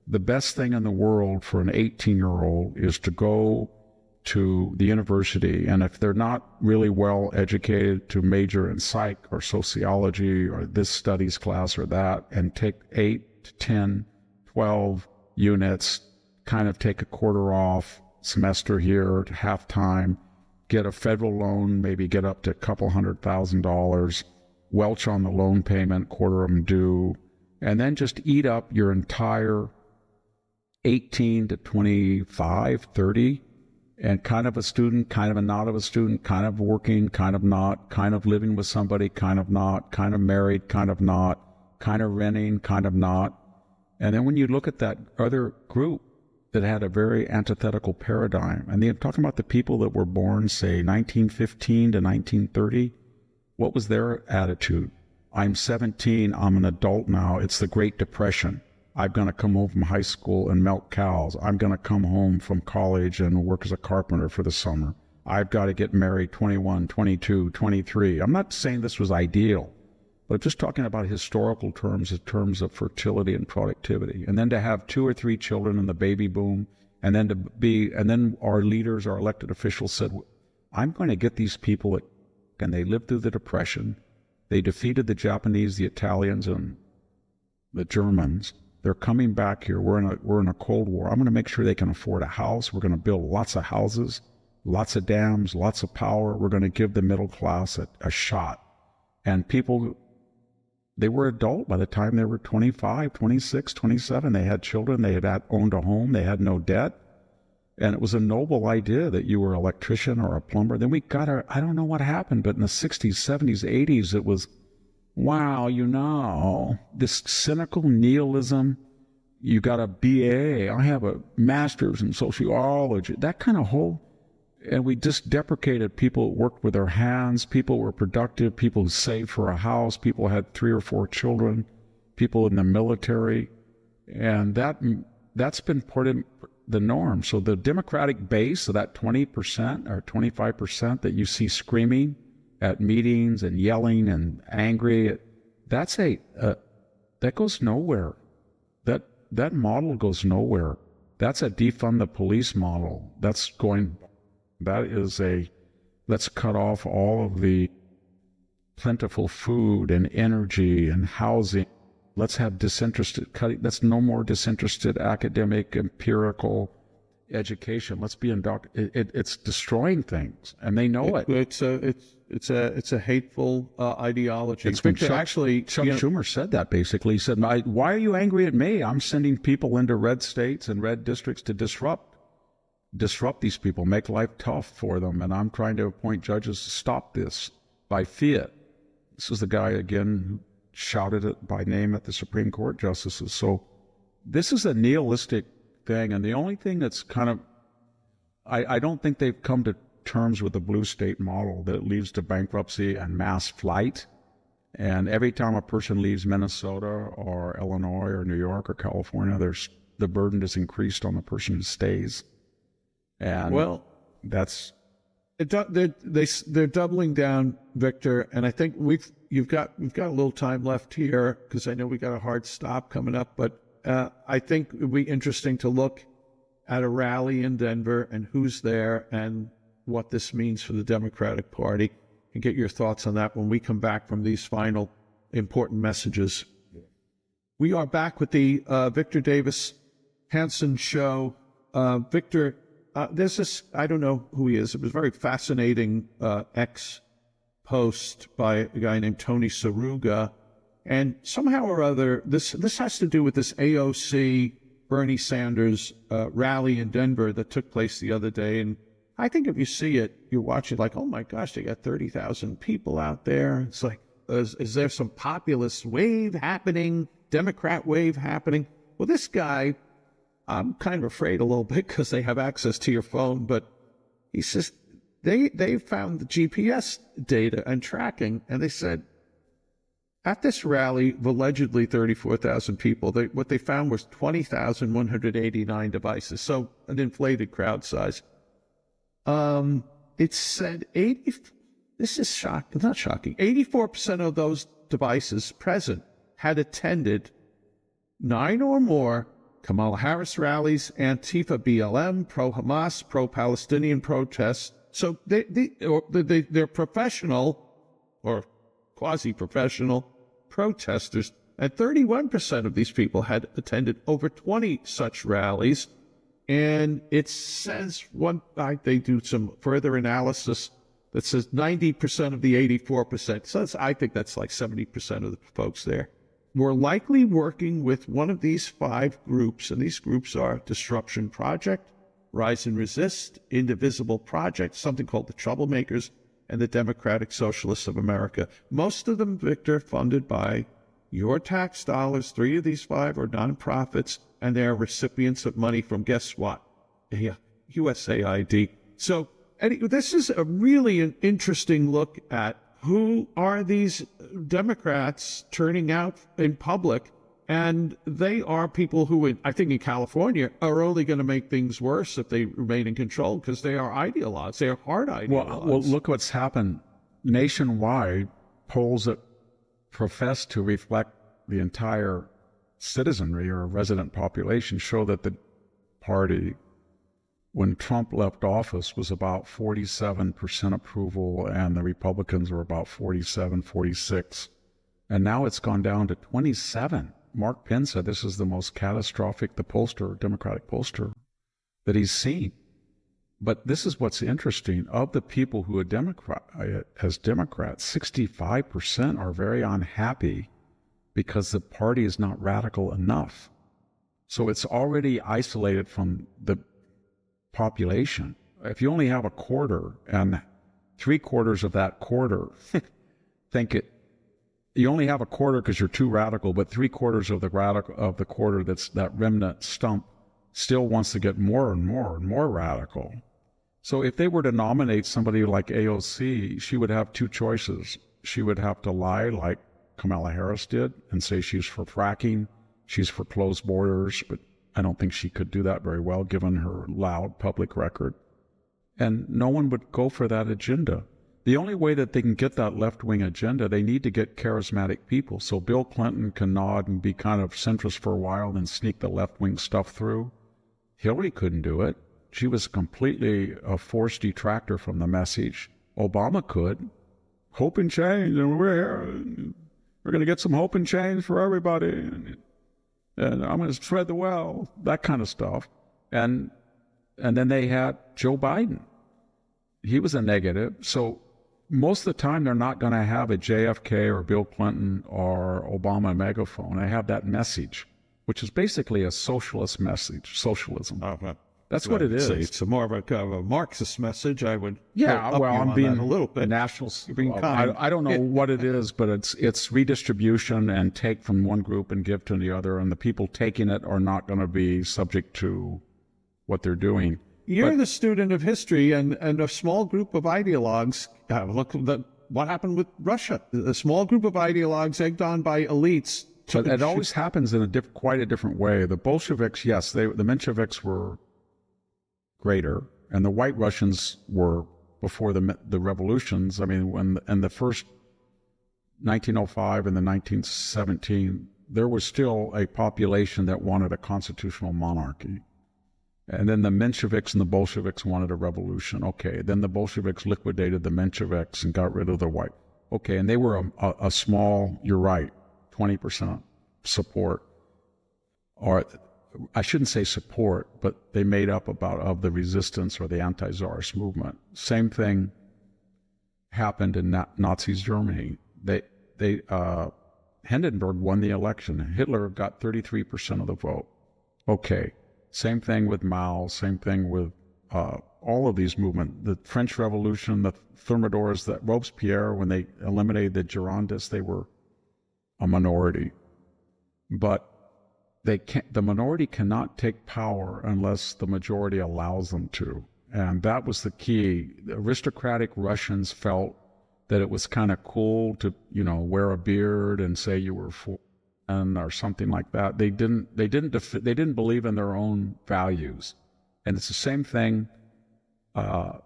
the best thing in the world for an 18-year-old is to go to the university, and if they're not really well educated, to major in psych or sociology or this studies class or that, and take 8 to 10, 12 units, kind of take a quarter off semester here to half time, get a federal loan, maybe get up to a couple $100,000, welch on the loan payment, quarter of them due, and then just eat up your entire 18 to 25, 30, and kind of a student, kind of a not of a student, kind of working, kind of not, kind of living with somebody, kind of not, kind of married, kind of not, kind of renting, kind of not. And then when you look at that other group that had a very antithetical paradigm, and they're talking about the people that were born, say, 1915 to 1930, what was their attitude? I'm 17, I'm an adult now, it's the Great Depression. I'm going to come home from high school and milk cows. I'm going to come home from college and work as a carpenter for the summer. I've got to get married 21, 22, 23. I'm not saying this was ideal, but I'm just talking about historical terms in terms of fertility and productivity. And then to have 2 or 3 children in the baby boom, and then our leaders, our elected officials said, I'm going to get these people, and they lived through the Depression. They defeated the Japanese, the Italians, and the Germans. They're coming back here. We're in a Cold War. I'm going to make sure they can afford a house. We're going to build lots of houses, lots of dams, lots of power. We're going to give the middle class a shot. And people, they were adult by the time they were 25, 26, 27. They had children. They had owned a home. They had no debt. And it was a noble idea that you were an electrician or a plumber. Then we got I don't know what happened, but in the 60s, 70s, 80s, it was, wow, this cynical nihilism. You got a BA, I have a master's in sociology, that kind of whole, and we just deprecated people who worked with their hands, people who were productive, people who saved for a house, people who had 3 or 4 children, people in the military, and that's been part of the norm. So the Democratic base, so that 20% or 25% that you see screaming at meetings and yelling and angry, that goes nowhere. That model goes nowhere. That's a defund the police model. Let's cut off all of the plentiful food and energy and housing. Let's have that's no more disinterested academic, empirical education. Let's be it's destroying things, and they know it. It's a hateful ideology. Chuck Schumer said that basically. He said, why are you angry at me? I'm sending people into red states and red districts to disrupt these people, make life tough for them, and I'm trying to appoint judges to stop this by fiat. This is the guy, again, who shouted it by name at the Supreme Court justices. So this is a nihilistic thing, and the only thing that's kind of, I don't think they've come to terms with the blue state model, that it leads to bankruptcy and mass flight. And every time a person leaves Minnesota or Illinois or New York or California, the burden is increased on the person who stays. And that's they're doubling down, Victor. And I think we've got a little time left here, because I know we got a hard stop coming up. But I think it'd be interesting to look at a rally in Denver and who's there and what this means for the Democratic Party, and get your thoughts on that when we come back from these final important messages. We are back with the Victor Davis Hanson show. Victor, there's this, I don't know who he is. It was a very fascinating X post by a guy named Tony Saruga. And somehow or other, this has to do with this AOC Bernie Sanders rally in Denver that took place the other day. And I think if you see it, you watch it like, oh my gosh, they got 30,000 people out there. It's like, is there some populist wave happening, Democrat wave happening? Well, this guy, I'm kind of afraid a little bit because they have access to your phone, but He says they found the GPS data and tracking, and they said at this rally of allegedly 34,000 people, what they found was 20,189 devices, so an inflated crowd size. It said this is not shocking, 84% of those devices present had attended 9 or more Kamala Harris rallies, Antifa BLM, pro-Hamas, pro-Palestinian protests. So they're professional or quasi-professional protesters, and 31% of these people had attended over 20 such rallies. And it says they do some further analysis that says 90% of the 84%. So I think that's like 70% of the folks there were likely working with one of these 5 groups, and these groups are Disruption Project, Rise and Resist, Indivisible Project, something called the Troublemakers, and the Democratic Socialists of America. Most of them, Victor, funded by your tax dollars. 3 of these 5 are nonprofits, and they're recipients of money from, guess what? USAID. So this is a really an interesting look at who are these Democrats turning out in public. And they are people who, I think in California, are only going to make things worse if they remain in control, because they are ideologues. They are hard ideologues. Well, look what's happened. Nationwide, polls that profess to reflect the entire citizenry or resident population show that the party, when Trump left office, was about 47% approval, and the Republicans were about 47, 46. And now it's gone down to 27. Mark Penn said this is the most catastrophic, the Democratic pollster, that he's seen. But this is what's interesting. Of the people who are as Democrats, 65% are very unhappy because the party is not radical enough. So it's already isolated from the population. If you only have a quarter, and 3/4 of that quarter you only have a quarter because you're too radical, but 3/4 of the quarter, that's that remnant stump, still wants to get more and more and more radical. So if they were to nominate somebody like AOC, she would have 2 choices. She would have to lie like Kamala Harris did and say she's for fracking, she's for closed borders, but I don't think she could do that very well given her loud public record. And no one would go for that agenda. The only way that they can get that left-wing agenda, they need to get charismatic people. So Bill Clinton can nod and be kind of centrist for a while, then sneak the left-wing stuff through. Hillary couldn't do it. She was completely a forced detractor from the message. Obama could. Hope and change, and we're here. We're going to get some hope and change for everybody. And I'm going to spread the wealth, that kind of stuff. And then they had Joe Biden. He was a negative. So most of the time, they're not going to have a JFK or Bill Clinton or Obama megaphone. They have that message, which is basically a socialist message, socialism. That's what it is. It's more of a kind of a Marxist message. I would. I'm being a little bit national. Being kind. I don't know what it is, but it's redistribution and take from one group and give to the other, and the people taking it are not going to be subject to what they're doing. You're the student of history, and a small group of ideologues. Look at what happened with Russia. A small group of ideologues egged on by elites. But it always happens in quite a different way. The Bolsheviks, yes, the Mensheviks were greater, and the White Russians were before the revolutions. I mean, in the first 1905 and the 1917, there was still a population that wanted a constitutional monarchy. And then the Mensheviks and the Bolsheviks wanted a revolution. Okay, then the Bolsheviks liquidated the Mensheviks and got rid of the white. Okay, and they were a small, you're right, 20% support. Or I shouldn't say support, but they made up of the resistance or the anti-Tsarist movement. Same thing happened in Nazi Germany. Hindenburg won the election. Hitler got 33% of the vote. Okay. Same thing with Mao, same thing with all of these movements. The French Revolution, the Thermidors, the Robespierre, when they eliminated the Girondists, they were a minority. But the minority cannot take power unless the majority allows them to. And that was the key. The aristocratic Russians felt that it was kind of cool to, wear a beard and say you were for or something like that. They didn't believe in their own values. And it's the same thing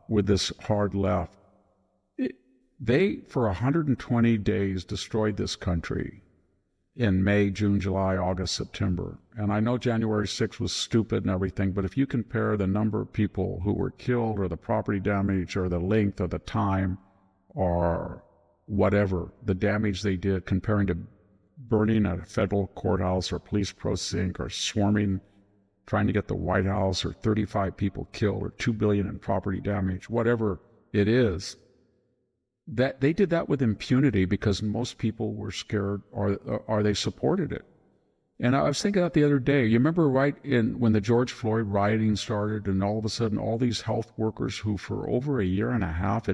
with this hard left. They, for 120 days, destroyed this country in May, June, July, August, September. And I know January 6th was stupid and everything, but if you compare the number of people who were killed or the property damage or the length or the time or whatever, the damage they did comparing to burning a federal courthouse or police precinct or swarming, trying to get the White House, or 35 people killed or $2 billion in property damage, whatever it is, that they did that with impunity because most people were scared or they supported it. And I was thinking that the other day, you remember when the George Floyd rioting started, and all of a sudden all these health workers who for over a year and a half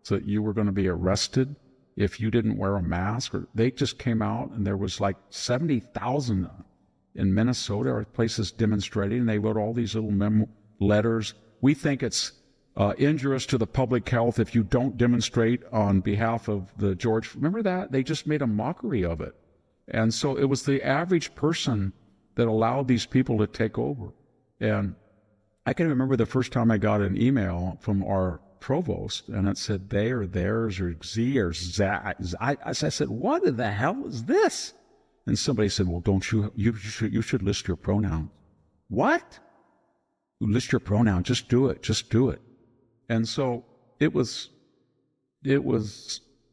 so that you were going to be arrested if you didn't wear a mask, or they just came out, and there was like 70,000 in Minnesota or places demonstrating, and they wrote all these little letters. We think it's injurious to the public health if you don't demonstrate on behalf of the George. Remember that? They just made a mockery of it. And so it was the average person that allowed these people to take over. And I can remember the first time I got an email from our provost, and it said they or theirs or Z or Z. I said, what the hell is this? And somebody said, well, you should list your pronouns. What? List your pronoun. Just do it. Just do it. And so it was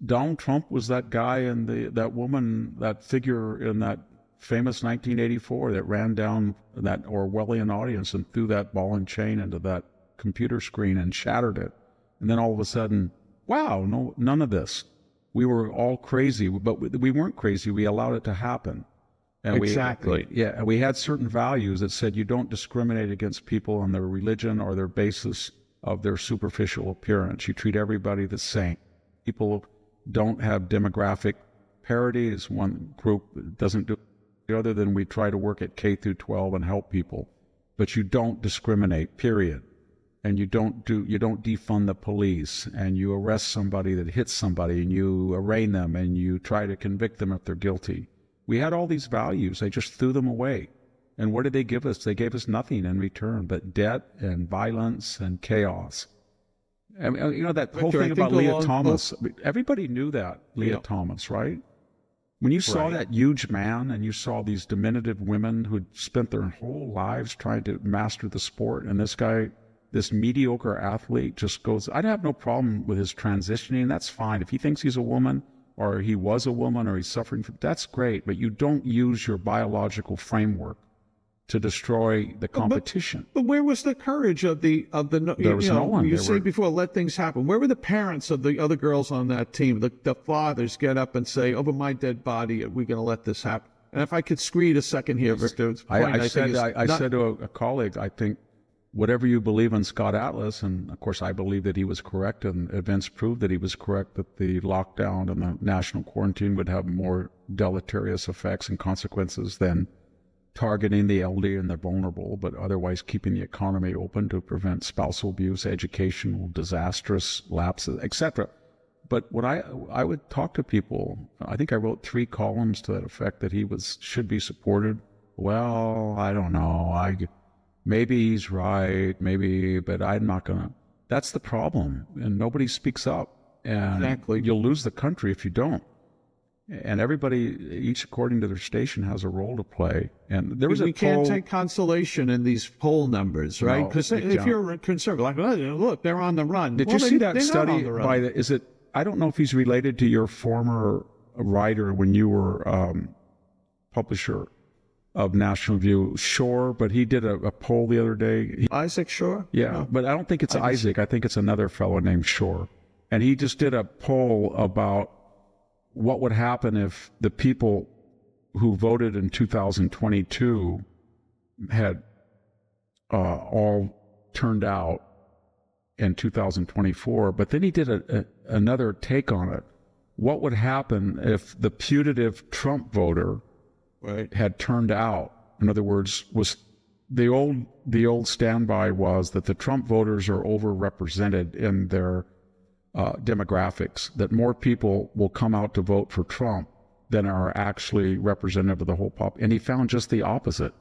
Donald Trump was that guy and that woman, that figure in that famous 1984 that ran down that Orwellian audience and threw that ball and chain into that computer screen and shattered it. And then all of a sudden, wow, no, none of this. We were all crazy, but we weren't crazy. We allowed it to happen. And exactly. We had certain values that said you don't discriminate against people on their religion or their basis of their superficial appearance. You treat everybody the same. People don't have demographic parity. As one group doesn't do the other, than we try to work at K through 12 and help people. But you don't discriminate, period. And you don't defund the police, and you arrest somebody that hits somebody, and you arraign them, and you try to convict them if they're guilty. We had all these values. They just threw them away. And what did they give us? They gave us nothing in return but debt and violence and chaos. I mean, that whole thing about Leah Thomas, everybody knew that, Leah Thomas, right? When you saw that huge man and you saw these diminutive women who'd spent their whole lives trying to master the sport, and this guy, this mediocre athlete, just goes, I'd have no problem with his transitioning. That's fine. If he thinks he's a woman, or he was a woman, or he's suffering from, that's great. But you don't use your biological framework to destroy the competition. But where was the courage of the there was no one. You said before, let things happen. Where were the parents of the other girls on that team? The fathers get up and say, over my dead body, are we going to let this happen? And if I could screed a second here, Victor. I said to a colleague, I think whatever you believe in Scott Atlas, and of course I believe that he was correct, and events proved that he was correct, that the lockdown and the national quarantine would have more deleterious effects and consequences than targeting the elderly and the vulnerable, but otherwise keeping the economy open to prevent spousal abuse, educational, disastrous lapses, etc. But what I would talk to people, I think I wrote 3 columns to that effect, that he should be supported. Well, I don't know. Maybe he's right, maybe, but I'm not going to. That's the problem, and nobody speaks up. And exactly. You'll lose the country if you don't. And everybody, each according to their station, has a role to play. And there was we can't take consolation in these poll numbers, right? Because if you're a conservative, like, oh, look, they're on the run. Did you see that study by I don't know if he's related to your former writer when you were publisher of National Review, Shore, but he did a poll the other day. Isaac Shore? Yeah, No. But I don't think it's Isaac. I think it's another fellow named Shore. And he just did a poll about what would happen if the people who voted in 2022 had all turned out in 2024. But then he did another take on it. What would happen if the putative Trump voter had turned out? In other words, was the old standby was that the Trump voters are overrepresented in their demographics, that more people will come out to vote for Trump than are actually representative of the whole pop. And he found just the opposite.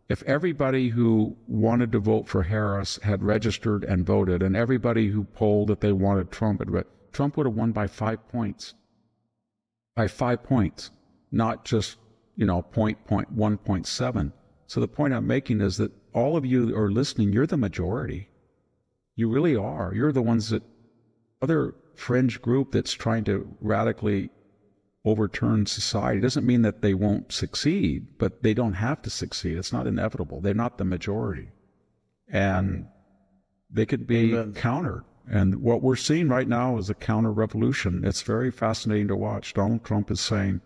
If everybody who wanted to vote for Harris had registered and voted, and everybody who polled that they wanted Trump Trump would have won by 5 points. By 5 points, not just, 1.7. So the point I'm making is that all of you are listening, you're the majority. You really are. You're the ones that other fringe group that's trying to radically overturn society. Doesn't mean that they won't succeed, but they don't have to succeed. It's not inevitable. They're not the majority. And they could be countered. And what we're seeing right now is a counter-revolution. It's very fascinating to watch. Donald Trump is saying,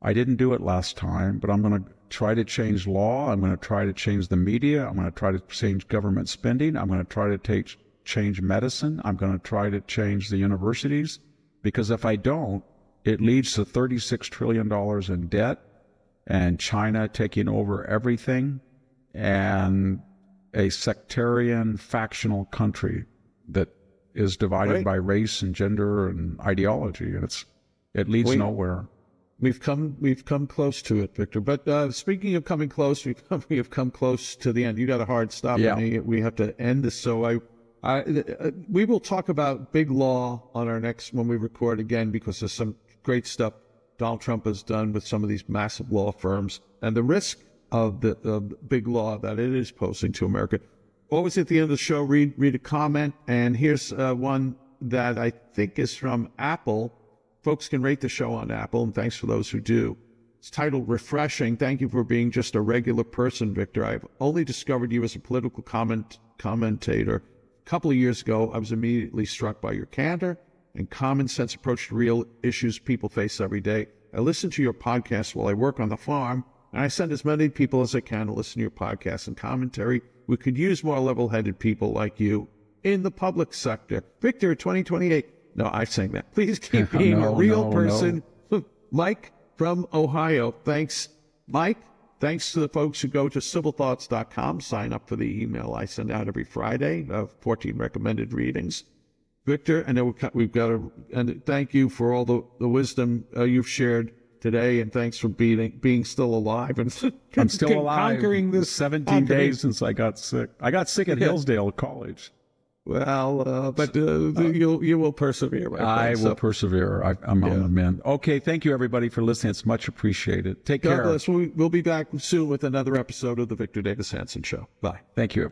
I didn't do it last time, but I'm going to try to change law. I'm going to try to change the media. I'm going to try to change government spending. I'm going to try to change medicine. I'm going to try to change the universities. Because if I don't, it leads to $36 trillion in debt and China taking over everything and a sectarian, factional country that is divided by race and gender and ideology. And it leads nowhere. We've come close to it, Victor. But speaking of coming close, we have come close to the end. You got a hard stop. Yeah. We have to end this. So we will talk about big law on our next when we record again, because there's some great stuff Donald Trump has done with some of these massive law firms and the risk of the big law that it is posing to America. Always at the end of the show, read a comment, and here's one that I think is from Apple. Folks can rate the show on Apple, and thanks for those who do. It's titled Refreshing. Thank you for being just a regular person, Victor. I've only discovered you as a political commentator. A couple of years ago, I was immediately struck by your candor and common sense approach to real issues people face every day. I listen to your podcast while I work on the farm, and I send as many people as I can to listen to your podcast and commentary. We could use more level-headed people like you in the public sector. Victor, 2028. No, I'm saying that. Please keep being a real person. Mike from Ohio. Thanks, Mike. Thanks to the folks who go to civilthoughts.com. Sign up for the email I send out every Friday of 14 recommended readings. Victor, and then we've got and thank you for all the wisdom you've shared today, and thanks for being still alive and I'm still alive. Conquering this 17 days since I got sick. I got sick at Hillsdale College. Well, but you will persevere, my friend. I will persevere. I'm on the mend. Okay, thank you everybody for listening. It's much appreciated. Take care. God bless. We'll be back soon with another episode of the Victor Davis Hanson Show. Bye. Thank you.